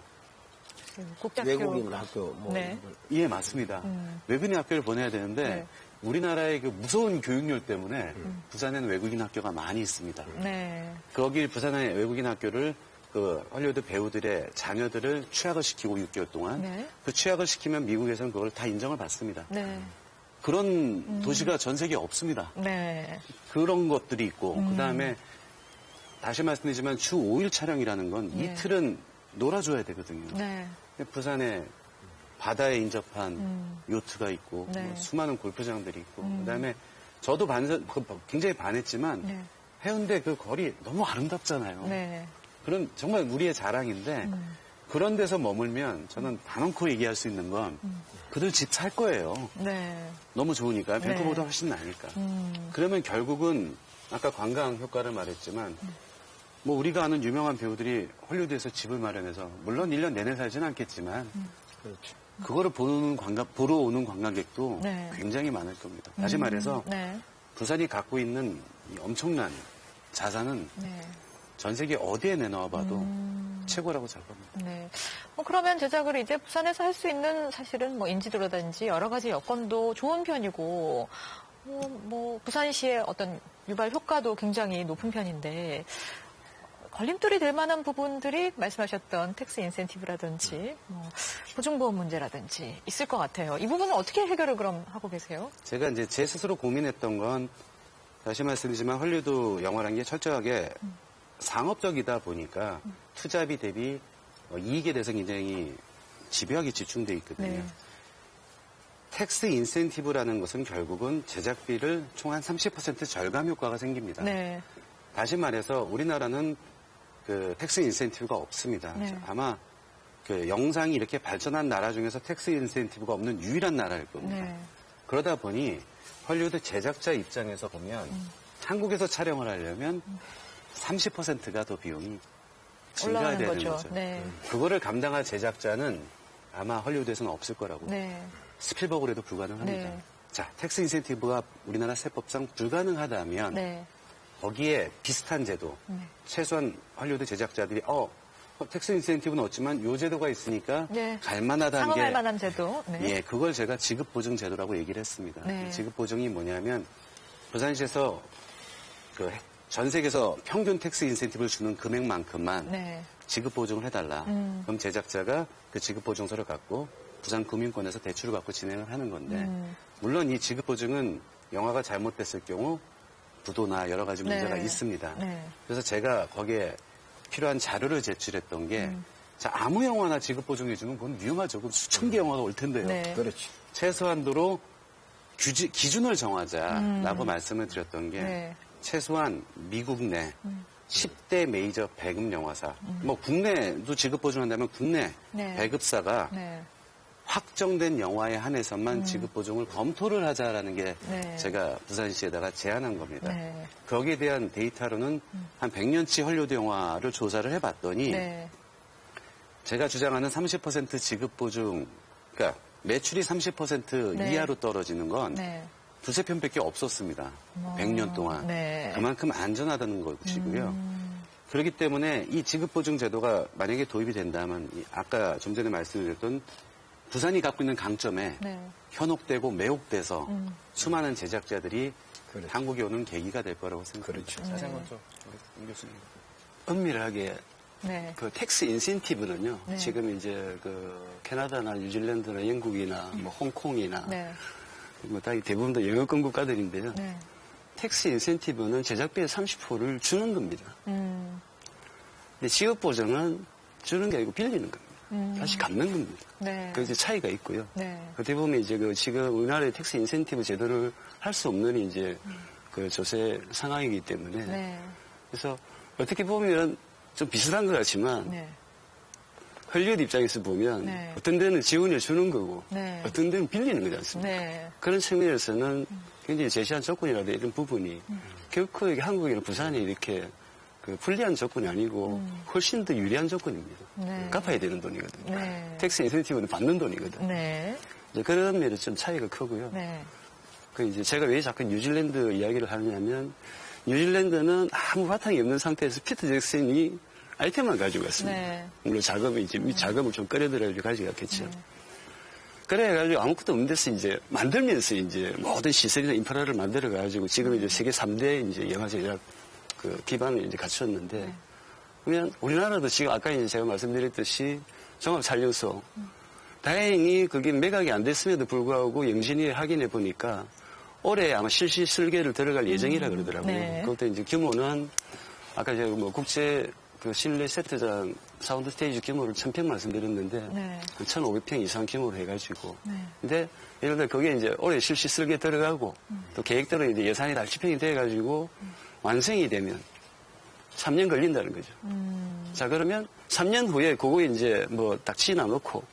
국제학교. 외국인 학교 네. 예, 맞습니다. 외국인 학교를 보내야 되는데 네. 우리나라의 그 무서운 교육열 때문에 부산에는 외국인 학교가 많이 있습니다. 네. 거기 부산의 외국인 학교를 헐리우드 배우들의 자녀들을 취학을 시키고 6개월 동안 네. 그 취학을 시키면 미국에서는 그걸 다 인정을 받습니다. 네. 그런 도시가 전 세계에 없습니다. 네. 그런 것들이 있고 그다음에 다시 말씀드리지만 주 5일 촬영이라는 건 네. 이틀은 놀아줘야 되거든요. 네. 부산에 바다에 인접한 요트가 있고 네. 뭐 수많은 골프장들이 있고 그다음에 저도 굉장히 반했지만 네. 해운대 그 거리 너무 아름답잖아요. 네. 그런 정말 우리의 자랑인데 그런 데서 머물면 저는 단언코 얘기할 수 있는 건 그들 집 살 거예요. 네. 너무 좋으니까 네. 밴쿠버보다 훨씬 나니까. 그러면 결국은 아까 관광 효과를 말했지만 뭐 우리가 아는 유명한 배우들이 헐리우드에서 집을 마련해서 물론 1년 내내 살지는 않겠지만 그렇죠. 그거를 보러 오는 관광객도 네. 굉장히 많을 겁니다. 다시 말해서 네. 부산이 갖고 있는 이 엄청난 자산은 네. 전 세계 어디에 내놓아봐도 최고라고 생각합니다. 네. 그러면 제작을 이제 부산에서 할 수 있는 사실은 뭐 인지도라든지 여러 가지 여건도 좋은 편이고, 뭐 부산시의 어떤 유발 효과도 굉장히 높은 편인데, 걸림돌이 될 만한 부분들이 말씀하셨던 텍스 인센티브라든지, 뭐 보증보험 문제라든지 있을 것 같아요. 이 부분은 어떻게 해결을 그럼 하고 계세요? 제가 이제 제 스스로 고민했던 건 다시 말씀드리지만 헐리우드 영화라는 게 철저하게 상업적이다 보니까 투자비 대비 이익에 대해서 굉장히 집요하게 집중돼 있거든요. 네. 텍스 인센티브라는 것은 결국은 제작비를 총 한 30% 절감 효과가 생깁니다. 네. 다시 말해서 우리나라는 그 텍스 인센티브가 없습니다. 네. 아마 그 영상이 이렇게 발전한 나라 중에서 텍스 인센티브가 없는 유일한 나라일 겁니다. 네. 그러다 보니 헐리우드 제작자 입장에서 보면 한국에서 촬영을 하려면 30%가 더 비용이 증가해야 올라가는 되는 거죠. 거죠. 네. 그거를 감당할 제작자는 아마 헐리우드에서는 없을 거라고. 네. 스필버그에도 불가능합니다. 네. 자, 텍스 인센티브가 우리나라 세법상 불가능하다면 네. 거기에 비슷한 제도, 최소한 헐리우드 제작자들이 텍스 인센티브는 없지만 요 제도가 있으니까 네. 갈만하다는 게 상응할 만한 제도. 네. 예, 그걸 제가 지급보증 제도라고 얘기를 했습니다. 네. 지급보증이 뭐냐면 부산시에서 그 전 세계에서 평균 텍스 인센티브를 주는 금액만큼만 네. 지급보증을 해달라. 그럼 제작자가 그 지급보증서를 갖고 부산구민권에서 대출을 받고 진행을 하는 건데 물론 이 지급보증은 영화가 잘못됐을 경우 부도나 여러 가지 문제가 네. 있습니다. 네. 그래서 제가 거기에 필요한 자료를 제출했던 게 자, 아무 영화나 지급보증해 주면 그건 위험하죠. 그럼 수천 개 영화가 올 텐데요. 네. 그렇지. 최소한도로 기준을 정하자라고 말씀을 드렸던 게 네. 최소한 미국 내 10대 메이저 배급 영화사, 뭐 국내도 지급보증한다면 국내 네. 배급사가 네. 확정된 영화에 한해서만 지급보증을 검토를 하자라는 게 네. 제가 부산시에다가 제안한 겁니다. 네. 거기에 대한 데이터로는 한 100년치 헐리우드 영화를 조사를 해봤더니 네. 제가 주장하는 30% 지급보증, 그러니까 매출이 30% 네. 이하로 떨어지는 건 네. 두세 편밖에 없었습니다. 100년 동안. 네. 그만큼 안전하다는 것이고요. 그렇기 때문에 이 지급보증 제도가 만약에 도입이 된다면 아까 좀 전에 말씀드렸던 부산이 갖고 있는 강점에 네. 현혹되고 매혹돼서 수많은 제작자들이 그렇죠. 한국에 오는 계기가 될 거라고 생각합니다. 그렇죠. 자세한 건좀 우리 임 교수님. 엄밀하게 네. 그 텍스 인센티브는요. 네. 지금 이제 그 캐나다나 뉴질랜드나 영국이나 뭐 홍콩이나 네. 뭐 다 대부분 다 영어권 국가들인데요. 네. 텍스 인센티브는 제작비의 30%를 주는 겁니다. 근데 지급 보증은 주는 게 아니고 빌리는 겁니다. 다시 갚는 겁니다. 네. 그 이제 차이가 있고요. 네. 어떻게 보면 이제 그 지금 우리나라의 텍스 인센티브 제도를 할 수 없는 이제 그 조세 상황이기 때문에 네. 그래서 어떻게 보면 좀 비슷한 것 같지만 네. 헐리우드 입장에서 보면 네. 어떤 데는 지원을 주는 거고 네. 어떤 데는 빌리는 거지 않습니까? 네. 그런 측면에서는 굉장히 제시한 조건이라든지 이런 부분이 결코 이게 한국이나 부산이 이렇게 그 불리한 조건이 아니고 훨씬 더 유리한 조건입니다. 네. 갚아야 되는 돈이거든요. 네. 텍스 인센티브는 받는 돈이거든요. 네. 이제 그런 면에서 좀 차이가 크고요. 네. 그 이제 제가 왜 자꾸 뉴질랜드 이야기를 하느냐면 뉴질랜드는 아무 바탕이 없는 상태에서 피터 잭슨이 아이템만 가지고 갔습니다. 네. 물론 자금을 이제 자금을 좀 끌어들여가지고 가져갔겠죠. 그래가지고 아무것도 없는 데서 이제 만들면서 이제 모든 시설이나 인프라를 만들어가지고 지금 이제 세계 3대 이제 영화 제작 그 기반을 이제 갖췄는데 그러면 우리나라도 지금 아까 이제 제가 말씀드렸듯이 종합촬영소 다행히 그게 매각이 안 됐음에도 불구하고 영진이 확인해 보니까 올해 아마 실시 설계를 들어갈 예정이라 그러더라고요. 네. 그것도 이제 규모는 아까 제가 뭐 국제 그 실내 세트장 사운드 스테이지 규모를 1000평 말씀드렸는데 네. 한 1500평 이상 규모로 해가지고 네. 근데 예를 들어 거기에 이제 올해 실시 설계 들어가고 또 계획대로 이제 예산이 다 집행이 돼가지고 완성이 되면 3년 걸린다는 거죠. 자 그러면 3년 후에 그거 이제 뭐 딱 지나 놓고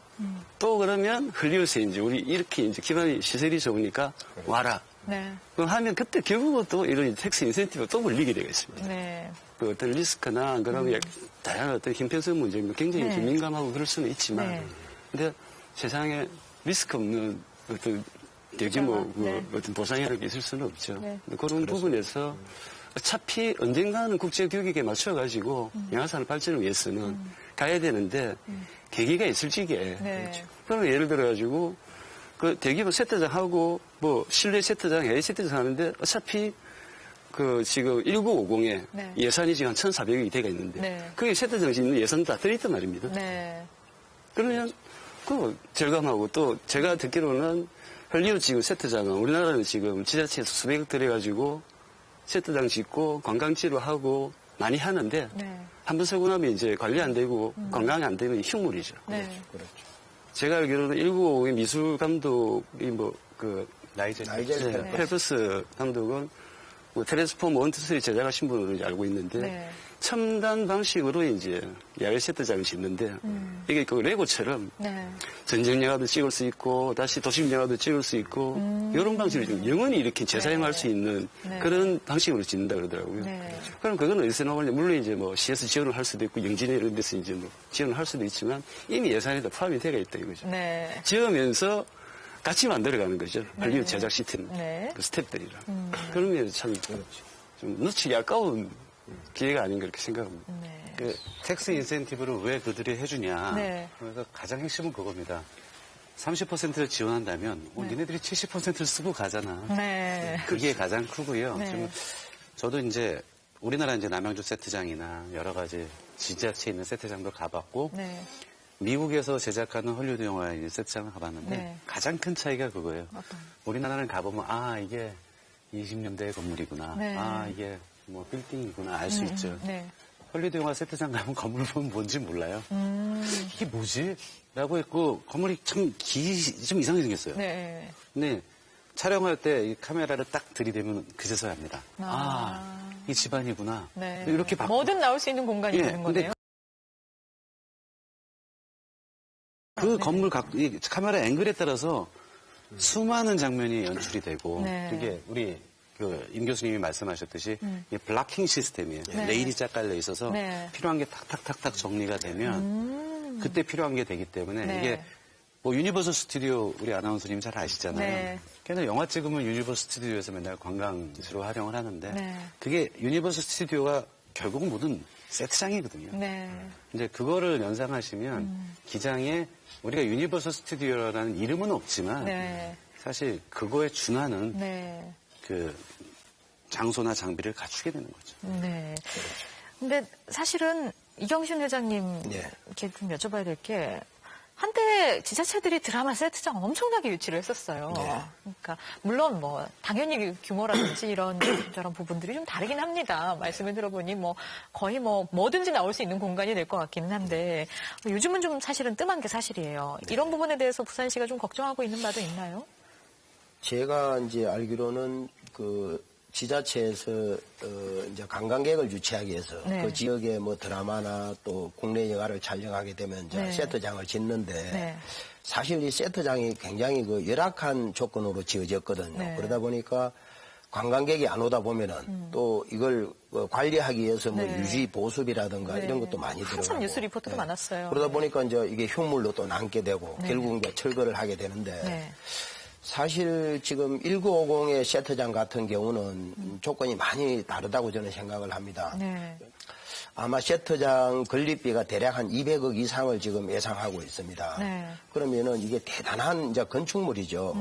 또 그러면 헐리우드에 이제 우리 이렇게 이제 기반 시설이 좋으니까 와라. 네. 그럼 하면 그때 결국은 또 이런 텍스 인센티브가 또 걸리게 되겠습니다. 네. 그 어떤 리스크나 그런 다양한 어떤 형평성 문제 굉장히 네. 좀 민감하고 그럴 수는 있지만 네. 근데 세상에 리스크 없는 어떤 대규모 그 네. 어떤 보상이라는 게 있을 수는 없죠. 네. 근데 그런 부분에서 어차피 언젠가는 국제 규격에 맞춰가지고 영화산업 발전을 위해서는 가야 되는데 계기가 있을 적에 네. 그러면 예를 들어가지고 그 대규모 세트장 하고 뭐 실내 세트장, 해외 세트장 하는데 어차피 그 지금 1950에 네. 예산이 지금 한 1,400억이 돼가 있는데 네. 그게 세트장 짓는 예산 다 들어있단 말입니다. 네. 그러면 그 절감하고 또 제가 듣기로는 헐리우드 지금 세트장은 우리나라는 지금 지자체에서 수백억 들여가지고 세트장 짓고 관광지로 하고 많이 하는데 네. 한 번 쓰고 나면 이제 관리 안 되고 건강이 안 되면 흉물이죠. 네. 그렇죠. 제가 알기로는 1950의 미술 감독이 나이제 나이젤 네. 펠프스 감독은 뭐 트랜스포머 1, 2, 3 제작하신 분으로 이제 알고 있는데 네. 첨단 방식으로 이제 야외 세트장을 짓는데 이게 그 레고처럼 네. 전쟁 영화도 찍을 수 있고 다시 도심 영화도 찍을 수 있고 이런 방식으로 좀 영원히 이렇게 재사용할 네. 수 있는 네. 그런 방식으로 짓는다 그러더라고요. 네. 그럼 그건 어디서 나오냐? 물론 이제 뭐 CS 지원을 할 수도 있고 영진에 이런 데서 이제 뭐 지원을 할 수도 있지만 이미 예산에다 포함이 되어 있다 이거죠. 네. 지으면서 같이 만들어가는 거죠. 할리우드 제작 시스템, 네. 그 스태프들이랑. 그런 면에서 참 좀 놓치기 아까운 기회가 아닌가 이렇게 생각합니다. 네. 그 텍스 인센티브를 왜 그들이 해주냐. 네. 그래서 가장 핵심은 그겁니다. 30%를 지원한다면 니네들이 70%를 쓰고 가잖아. 네. 그게 가장 크고요. 네. 지금 저도 이제 우리나라 이제 남양주 세트장이나 여러 가지 지자체에 있는 세트장도 가봤고 네. 미국에서 제작하는 헐리우드 영화의 세트장을 가봤는데 네. 가장 큰 차이가 그거예요. 어떤? 우리나라는 가보면 이게 20년대의 건물이구나. 네. 이게 뭐 빌딩이구나 알 수 있죠. 네. 헐리우드 영화 세트장 가면 건물 보면 뭔지 몰라요. 이게 뭐지? 라고 했고 건물이 좀 좀 이상하게 생겼어요. 네. 근데 촬영할 때 이 카메라를 딱 들이대면 그제서야 합니다. 아. 이 집안이구나. 네. 이렇게 바꿔. 뭐든 나올 수 있는 공간이 예, 되는 근데 거네요. 그 건물 이 카메라 앵글에 따라서 수많은 장면이 연출이 되고 네. 이게 우리 임 교수님이 말씀하셨듯이 이게 블락킹 시스템이에요. 네. 레일이 쫙 깔려 있어서 네. 필요한 게 탁탁탁탁 정리가 되면 그때 필요한 게 되기 때문에 네. 이게 뭐 유니버설 스튜디오 우리 아나운서님 잘 아시잖아요. 네. 걔는 영화 찍으면 유니버설 스튜디오에서 맨날 관광지로 활용을 하는데 네. 그게 유니버설 스튜디오가 결국은 모든 세트장이거든요. 네. 이제 그거를 연상하시면 기장에 우리가 유니버설 스튜디오라는 이름은 없지만 네. 사실 그거에 준하는 네. 그 장소나 장비를 갖추게 되는 거죠. 네. 근데 사실은 이경신 회장님 네. 이렇게 좀 여쭤봐야 될 게 한때 지자체들이 드라마 세트장 엄청나게 유치를 했었어요. 네. 그러니까 물론 뭐 당연히 규모라든지 이런 저런 부분들이 좀 다르긴 합니다. 말씀을 들어보니 뭐 거의 뭐든지 나올 수 있는 공간이 될 것 같기는 한데 요즘은 좀 사실은 뜸한 게 사실이에요. 이런 부분에 대해서 부산시가 좀 걱정하고 있는 바도 있나요? 제가 이제 알기로는 그 지자체에서 이제 관광객을 유치하기 위해서 네. 그 지역에 뭐 드라마나 또 국내 영화를 촬영하게 되면 이제 네. 세트장을 짓는데 네. 사실 이 세트장이 굉장히 그 열악한 조건으로 지어졌거든요. 네. 그러다 보니까 관광객이 안 오다 보면은 또 이걸 관리하기 위해서 뭐 네. 유지 보수비라든가 네. 이런 것도 많이 들어가고 한참 뉴스 리포트도 네. 많았어요. 그러다 보니까 이제 이게 흉물로 또 남게 되고 네. 결국 이제 철거를 하게 되는데 네. 사실 지금 1950의 세트장 같은 경우는 조건이 많이 다르다고 저는 생각을 합니다. 네. 아마 세트장 건립비가 대략 한 200억 이상을 지금 예상하고 있습니다. 네. 그러면은 이게 대단한 이제 건축물이죠.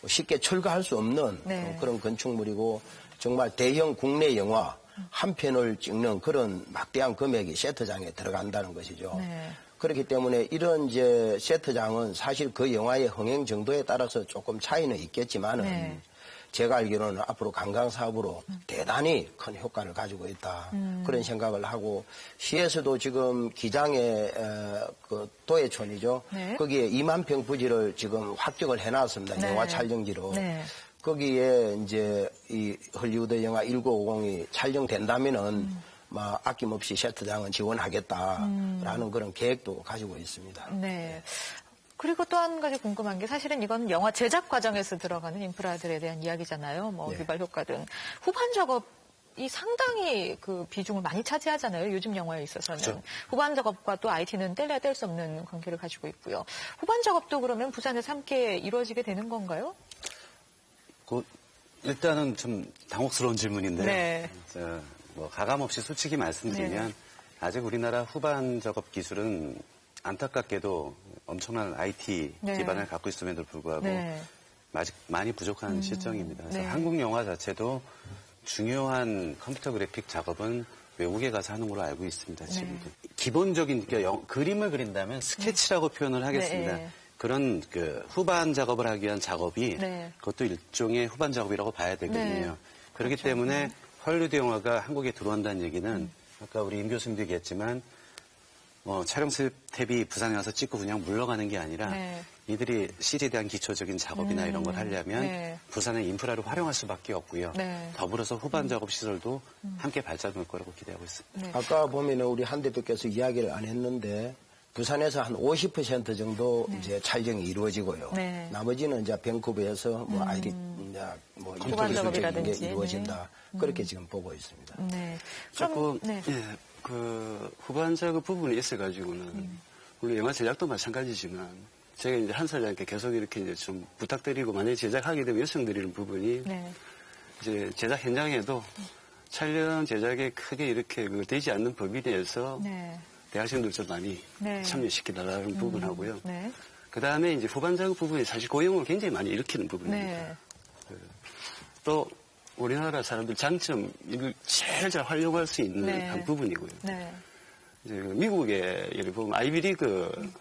쉽게 철거할 수 없는 네. 그런 건축물이고 정말 대형 국내 영화 한 편을 찍는 그런 막대한 금액이 세트장에 들어간다는 것이죠. 네. 그렇기 때문에 이런 이제 세트장은 사실 그 영화의 흥행 정도에 따라서 조금 차이는 있겠지만은 네. 제가 알기로는 앞으로 관광 사업으로 대단히 큰 효과를 가지고 있다 그런 생각을 하고 시에서도 지금 기장에 그 도해촌이죠. 네. 거기에 2만 평 부지를 지금 확정을 해놨습니다. 네. 영화 촬영지로. 네. 거기에 이제 이 헐리우드 영화 1950이 촬영된다면은 막 아낌없이 세트장은 지원하겠다라는 그런 계획도 가지고 있습니다. 네. 그리고 또 한 가지 궁금한 게 사실은 이건 영화 제작 과정에서 들어가는 인프라들에 대한 이야기잖아요. 뭐 네. 유발 효과 등 후반 작업이 상당히 그 비중을 많이 차지하잖아요. 요즘 영화에 있어서는 그렇죠. 후반 작업과 또 IT는 뗄래야 뗄 수 없는 관계를 가지고 있고요. 후반 작업도 그러면 부산에서 함께 이루어지게 되는 건가요? 일단은 좀 당혹스러운 질문인데 네. 뭐 가감 없이 솔직히 말씀드리면 네. 아직 우리나라 후반 작업 기술은 안타깝게도 엄청난 IT 네. 기반을 갖고 있음에도 불구하고 네. 아직 많이 부족한 실정입니다. 그래서 네. 한국 영화 자체도 중요한 컴퓨터 그래픽 작업은 외국에 가서 하는 걸로 알고 있습니다. 지금 기본적인 그림을 그린다면 스케치라고 표현을 하겠습니다. 네. 그런 그 후반 작업을 하기 위한 작업이 네. 그것도 일종의 후반 작업이라고 봐야 되거든요. 네. 그렇기 그렇죠. 때문에 헐리우드 영화가 한국에 들어온다는 얘기는 아까 우리 임 교수님도 얘기했지만 촬영 스텝이 부산에 와서 찍고 그냥 물러가는 게 아니라 네. 이들이 실에 대한 기초적인 작업이나 이런 걸 하려면 네. 부산의 인프라를 활용할 수밖에 없고요. 네. 더불어서 후반 작업 시설도 함께 발전할 거라고 기대하고 있습니다. 네. 아까 보면은 우리 한 대표께서 이야기를 안 했는데 부산에서 한 50% 정도 이제 촬영이 이루어지고요. 네. 나머지는 이제 밴쿠버에서 뭐 아이디 이제 뭐 후반 인터뷰 작업이라든지. 게 이루어진다. 그렇게 지금 보고 있습니다. 네. 조금 네. 그 후반 작업 부분이 있어가지고는 물론 영화 제작도 마찬가지지만 제가 이제 한 사장님께 계속 이렇게 이제 좀 부탁드리고 만약에 제작하게 되면 요청드리는 부분이 네. 이제 제작 현장에도 촬영 제작에 크게 이렇게 되지 않는 법에 대해서 네. 대학생들 좀 많이 네. 참여시켜달라는 부분하고요. 네. 그 다음에 이제 후반 작업 부분이 사실 고용을 굉장히 많이 일으키는 부분입니다. 네. 또 우리나라 사람들 장점 이걸 제일 잘 활용할 수 있는 네. 한 부분이고요. 네. 이제 미국에 예를 보면 아이비리그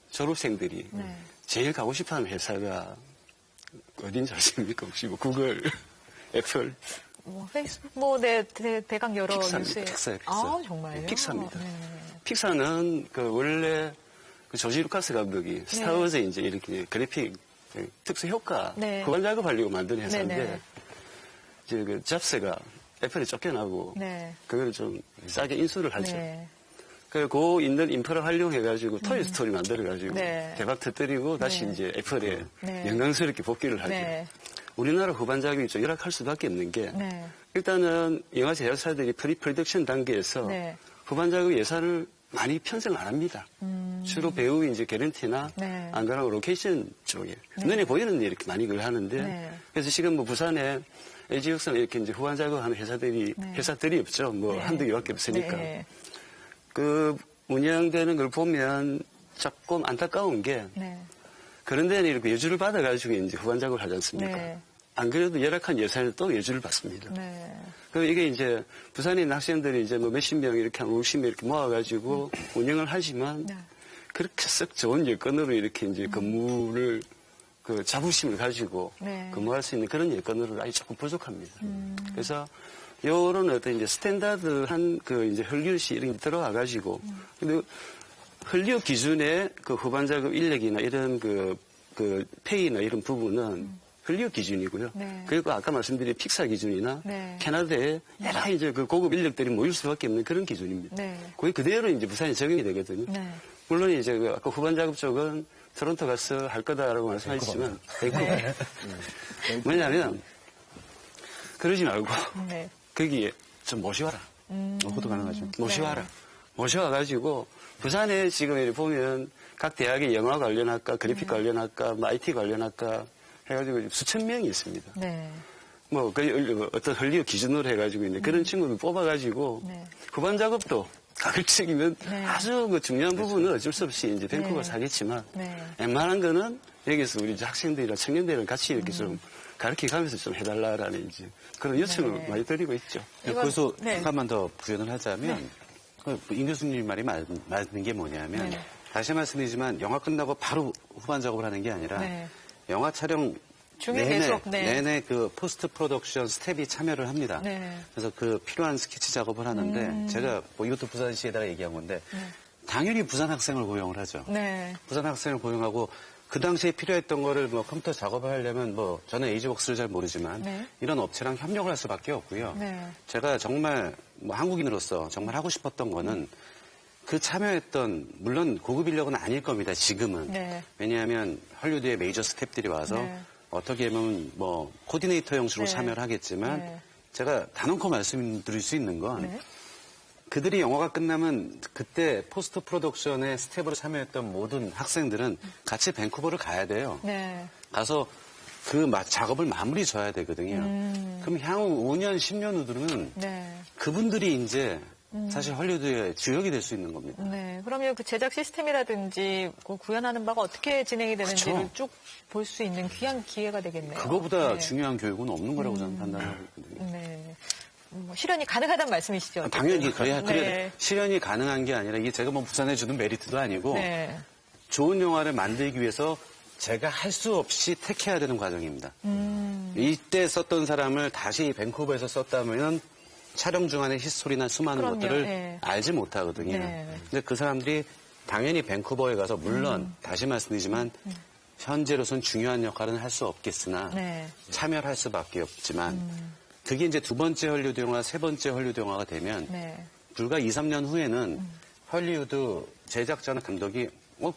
졸업생들이 네. 제일 가고 싶어하는 회사가 어딘지 아십니까? 혹시 뭐 구글, 애플, 뭐 페이스북 뭐 대강 여러 픽사입니다. 뉴스에 픽사예요, 픽사. 아 정말요? 픽사입니다. 네. 픽사는 그 원래 그 조지 루카스 감독이 스타워즈 이제 이렇게 그래픽 특수 효과 네. 후반 작업하려고 만든 회사인데 네네. 이제 그 잡스가 애플에 쫓겨나고 네. 그걸 좀 싸게 인수를 하죠. 네. 그리고 그 있는 인프라 활용해가지고 토이 스토리 만들어가지고 네. 대박 터뜨리고 다시 네. 이제 애플에 네. 영광스럽게 복귀를 하죠. 네. 우리나라 후반 작업이 좀 열악할 수밖에 없는 게 네. 일단은 영화 제작사들이 프리프로덕션 단계에서 네. 후반 작업 예산을 많이 편성 안 합니다. 주로 배우 이제 개런티나 네. 안 그러고 로케이션 쪽에 눈에 보이는 일 이렇게 많이 그걸 하는데 네. 그래서 지금 뭐 부산에 LG육선 이렇게 이제 후반 작업하는 회사들이 없죠. 뭐 네. 한두 개밖에 없으니까. 네. 그 운영되는 걸 보면 조금 안타까운 게 네. 그런 데는 이렇게 예주를 받아가지고 이제 후반 작업을 하지 않습니까? 네. 안 그래도 열악한 예산을 또 예주를 받습니다. 네. 그 이게 이제 부산에 있는 학생들이 이제 뭐 몇십 명 이렇게 한 50명 이렇게 모아가지고 운영을 하지만 네. 그렇게 썩 좋은 여건으로 이렇게 이제 근무를 그 자부심을 가지고 네. 근무할 수 있는 그런 여건으로 아직 조금 부족합니다. 그래서 요런 어떤 이제 스탠다드한 그 이제 헐리우드 이런 게 들어와가지고 근데 헐리우드 기준의 그 후반 작업 인력이나 이런 그 페이나 이런 부분은 헐리우드 기준이고요. 네. 그리고 아까 말씀드린 픽사 기준이나 네. 캐나다에 여러 이제 그 고급 인력들이 모일 수밖에 없는 그런 기준입니다. 네. 거의 그대로 이제 부산에 적용이 되거든요. 네. 물론 이제 그 아까 후반 작업 쪽은 토론토 가서 할 거다라고 말씀하셨지만 뭐냐면 그러지 말고 네. 거기에 좀 모셔와라. 그것도 가능하죠. 모셔와라. 모셔와가지고 부산에 지금 이렇게 보면 각 대학의 영화 관련학과, 그래픽 관련학과, 뭐 IT 관련학과 해가지고 수천 명이 있습니다. 네. 뭐 어떤 헐리우드 기준으로 해가지고 이제 그런 친구들 뽑아가지고 네. 후반 작업도 가급적이면 네. 아주 그 중요한 부분은 어쩔 수 없이 이제 밴쿠버 네. 사겠지만 네. 웬만한 거는 여기서 우리 이제 학생들이나 청년들이랑 같이 이렇게 좀 가르쳐가면서 좀 해달라라는 이제 그런 요청을 네. 많이 드리고 있죠. 그래서 네. 잠깐만 더 부연을 하자면 임 교수님 말이 맞는 게 뭐냐면 네. 다시 말씀드리지만 영화 끝나고 바로 후반 작업을 하는 게 아니라 네. 영화 촬영 중에 계속, 네. 내내 그 포스트 프로덕션 스텝이 참여를 합니다. 네. 그래서 그 필요한 스케치 작업을 하는데 제가 뭐 이것도 부산시에다가 얘기한 건데 당연히 부산 학생을 고용을 하죠. 네. 부산 학생을 고용하고 그 당시에 필요했던 거를 뭐 컴퓨터 작업을 하려면 뭐 저는 에이지웍스를 잘 모르지만 네. 이런 업체랑 협력을 할 수밖에 없고요. 네. 제가 정말 뭐 한국인으로서 정말 하고 싶었던 거는 그 참여했던 물론 고급 인력은 아닐 겁니다. 지금은. 네. 왜냐하면 헐리우드의 메이저 스텝들이 와서 네. 어떻게 보면 뭐 코디네이터 형식으로 네. 참여를 하겠지만 네. 제가 단언코 말씀드릴 수 있는 건 네. 그들이 영화가 끝나면 그때 포스트 프로덕션의 스텝으로 참여했던 모든 학생들은 같이 밴쿠버를 가야 돼요. 네. 가서 그 작업을 마무리 져야 되거든요. 그럼 향후 5년, 10년 후들은 네. 그분들이 이제 사실 헐리우드의 주역이 될 수 있는 겁니다. 네. 그러면 그 제작 시스템이라든지 그 구현하는 바가 어떻게 진행이 되는지를 그렇죠. 쭉 볼 수 있는 귀한 기회가 되겠네요. 그거보다 네. 중요한 교육은 없는 거라고 저는 판단하고 있거든요. 네. 뭐 실현이 가능하다는 말씀이시죠? 당연히 그래야 네. 실현이 가능한 게 아니라 이게 제가 뭐 부산에 주는 메리트도 아니고 네. 좋은 영화를 만들기 위해서 제가 할 수 없이 택해야 되는 과정입니다. 이때 썼던 사람을 다시 밴쿠버에서 썼다면 촬영 중간에 히스토리나 수많은 그럼요. 것들을 예. 알지 못하거든요. 네. 근데 그 사람들이 당연히 밴쿠버에 가서 물론 다시 말씀드리지만 현재로선 중요한 역할은 할 수 없겠으나 네. 참여를 할 수밖에 없지만 그게 이제 두 번째 헐리우드 영화, 세 번째 헐리우드 영화가 되면 네. 불과 2, 3년 후에는 헐리우드 제작자나 감독이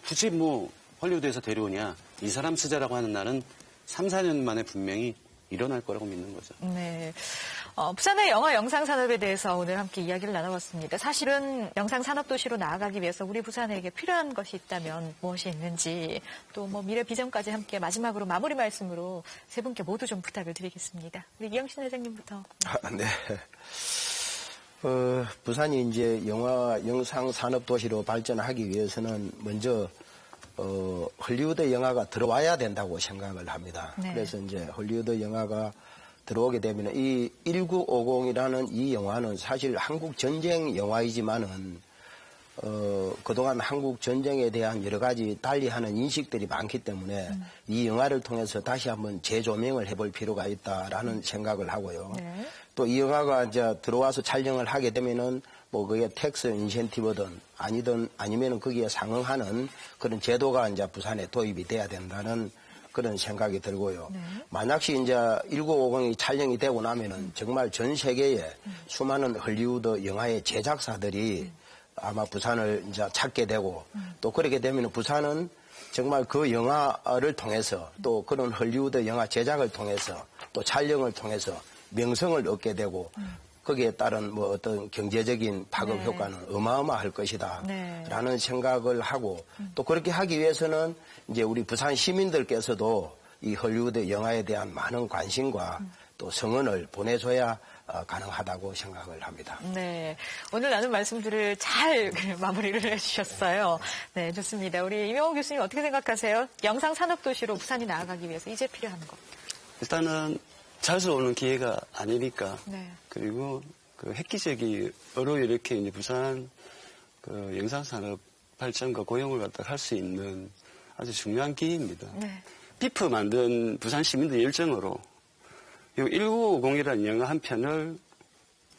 굳이 뭐 헐리우드에서 데려오냐 이 사람 쓰자라고 하는 날은 3, 4년 만에 분명히 일어날 거라고 믿는 거죠. 네. 부산의 영화 영상 산업에 대해서 오늘 함께 이야기를 나눠봤습니다. 사실은 영상 산업 도시로 나아가기 위해서 우리 부산에게 필요한 것이 있다면 무엇이 있는지 또 뭐 미래 비전까지 함께 마지막으로 마무리 말씀으로 세 분께 모두 좀 부탁을 드리겠습니다. 우리 이영신 회장님부터. 네. 부산이 이제 영상 산업 도시로 발전하기 위해서는 먼저 헐리우드 영화가 들어와야 된다고 생각을 합니다. 네. 그래서 이제 헐리우드 영화가 들어오게 되면 이 1950이라는 이 영화는 사실 한국 전쟁 영화이지만은 그동안 한국 전쟁에 대한 여러 가지 달리하는 인식들이 많기 때문에 이 영화를 통해서 다시 한번 재조명을 해볼 필요가 있다라는 생각을 하고요. 네. 또 이 영화가 이제 들어와서 촬영을 하게 되면은 뭐 그게 텍스 인센티브든 아니면은 거기에 상응하는 그런 제도가 이제 부산에 도입이 돼야 된다는 그런 생각이 들고요. 네. 만약시 이제 1950이 촬영이 되고 나면은 정말 전 세계에 수많은 헐리우드 영화의 제작사들이 아마 부산을 이제 찾게 되고 또 그렇게 되면 부산은 정말 그 영화를 통해서 또 그런 헐리우드 영화 제작을 통해서 또 촬영을 통해서 명성을 얻게 되고 거기에 따른 뭐 어떤 경제적인 파급 네. 효과는 어마어마할 것이다. 네. 라는 생각을 하고 또 그렇게 하기 위해서는 이제 우리 부산 시민들께서도 이 헐리우드 영화에 대한 많은 관심과 또 성원을 보내줘야 가능하다고 생각을 합니다. 네. 오늘 나눈 말씀들을 잘 마무리를 해주셨어요. 네, 좋습니다. 우리 이명호 교수님 어떻게 생각하세요? 영상 산업 도시로 부산이 나아가기 위해서 이제 필요한 것. 일단은 자주 오는 기회가 아니니까. 네. 그리고 그 획기적으로 이렇게 이제 부산 그 영상산업 발전과 고용을 갖다 할 수 있는 아주 중요한 기회입니다. 네. 비프 만든 부산 시민들 열정으로 이 1950이라는 영화 한 편을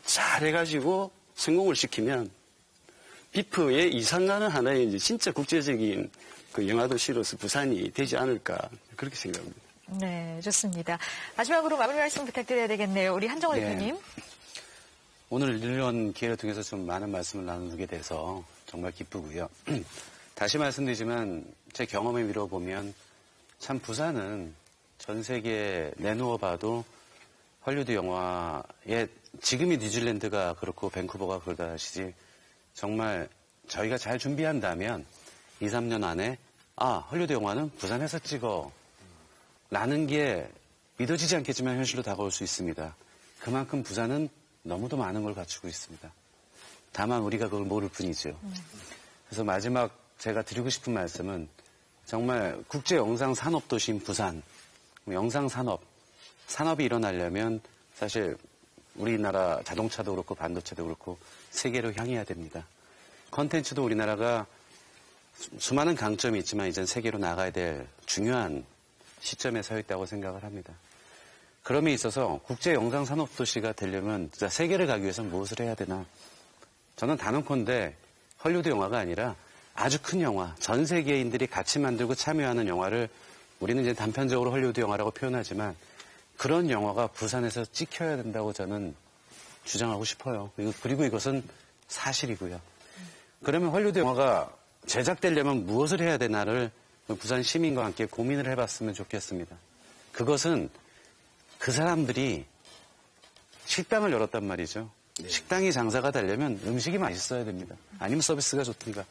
잘 해가지고 성공을 시키면 비프의 이상가는 하나의 이제 진짜 국제적인 그 영화 도시로서 부산이 되지 않을까 그렇게 생각합니다. 네, 좋습니다. 마지막으로 마무리 말씀 부탁드려야 되겠네요. 우리 한정호 네. 대표님. 오늘 이런 기회를 통해서 좀 많은 말씀을 나누게 돼서 정말 기쁘고요. 다시 말씀드리지만 제 경험에 미뤄보면 참 부산은 전 세계에 내놓아 봐도 헐리우드 영화의 지금이 뉴질랜드가 그렇고 밴쿠버가 그러다시지 정말 저희가 잘 준비한다면 2, 3년 안에 헐리우드 영화는 부산에서 찍어 라는 게 믿어지지 않겠지만 현실로 다가올 수 있습니다. 그만큼 부산은 너무도 많은 걸 갖추고 있습니다. 다만 우리가 그걸 모를 뿐이죠. 그래서 마지막 제가 드리고 싶은 말씀은 정말 국제 영상 산업 도시인 부산, 영상 산업이 일어나려면 사실 우리나라 자동차도 그렇고 반도체도 그렇고 세계로 향해야 됩니다. 컨텐츠도 우리나라가 수많은 강점이 있지만 이젠 세계로 나가야 될 중요한 시점에 서 있다고 생각을 합니다. 그럼에 있어서 국제 영상 산업 도시가 되려면 진짜 세계를 가기 위해서는 무엇을 해야 되나? 저는 단언컨대 헐리우드 영화가 아니라 아주 큰 영화, 전 세계인들이 같이 만들고 참여하는 영화를 우리는 이제 단편적으로 헐리우드 영화라고 표현하지만 그런 영화가 부산에서 찍혀야 된다고 저는 주장하고 싶어요. 그리고 이것은 사실이고요. 그러면 헐리우드 영화가 제작되려면 무엇을 해야 되나를 부산 시민과 함께 고민을 해봤으면 좋겠습니다. 그것은 그 사람들이 식당을 열었단 말이죠. 네. 식당이 장사가 되려면 음식이 맛있어야 됩니다. 아니면 서비스가 좋든가.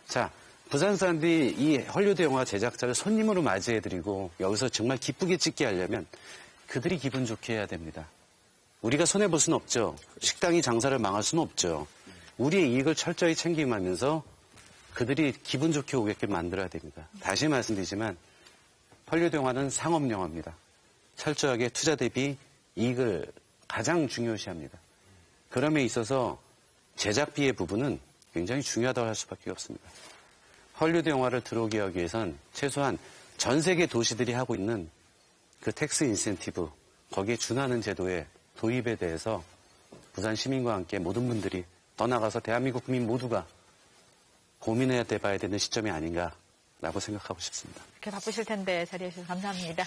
자, 부산 사람들이 이 헐리우드 영화 제작자를 손님으로 맞이해드리고 여기서 정말 기쁘게 찍게 하려면 그들이 기분 좋게 해야 됩니다. 우리가 손해볼 수는 없죠. 식당이 장사를 망할 수는 없죠. 우리의 이익을 철저히 챙기면서 그들이 기분 좋게 오게끔 만들어야 됩니다. 다시 말씀드리지만 헐리우드 영화는 상업 영화입니다. 철저하게 투자 대비 이익을 가장 중요시합니다. 그럼에 있어서 제작비의 부분은 굉장히 중요하다고 할 수밖에 없습니다. 헐리우드 영화를 들어오게 하기 위해선 최소한 전 세계 도시들이 하고 있는 그 텍스 인센티브, 거기에 준하는 제도의 도입에 대해서 부산 시민과 함께 모든 분들이 떠나가서 대한민국 국민 모두가 고민해야 돼봐야 되는 시점이 아닌가라고 생각하고 싶습니다. 이렇게 바쁘실 텐데 자리해 주셔서 감사합니다.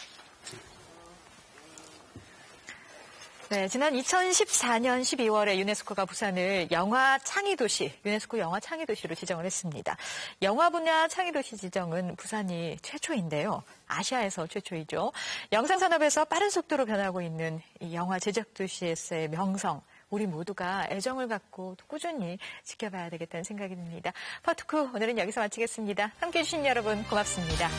네, 지난 2014년 12월에 유네스코가 부산을 영화 창의도시, 유네스코 영화 창의도시로 지정을 했습니다. 영화 분야 창의도시 지정은 부산이 최초인데요. 아시아에서 최초이죠. 영상산업에서 빠른 속도로 변하고 있는 이 영화 제작도시에서의 명성, 우리 모두가 애정을 갖고 꾸준히 지켜봐야 되겠다는 생각이 듭니다. 파토크 오늘은 여기서 마치겠습니다. 함께해 주신 여러분 고맙습니다.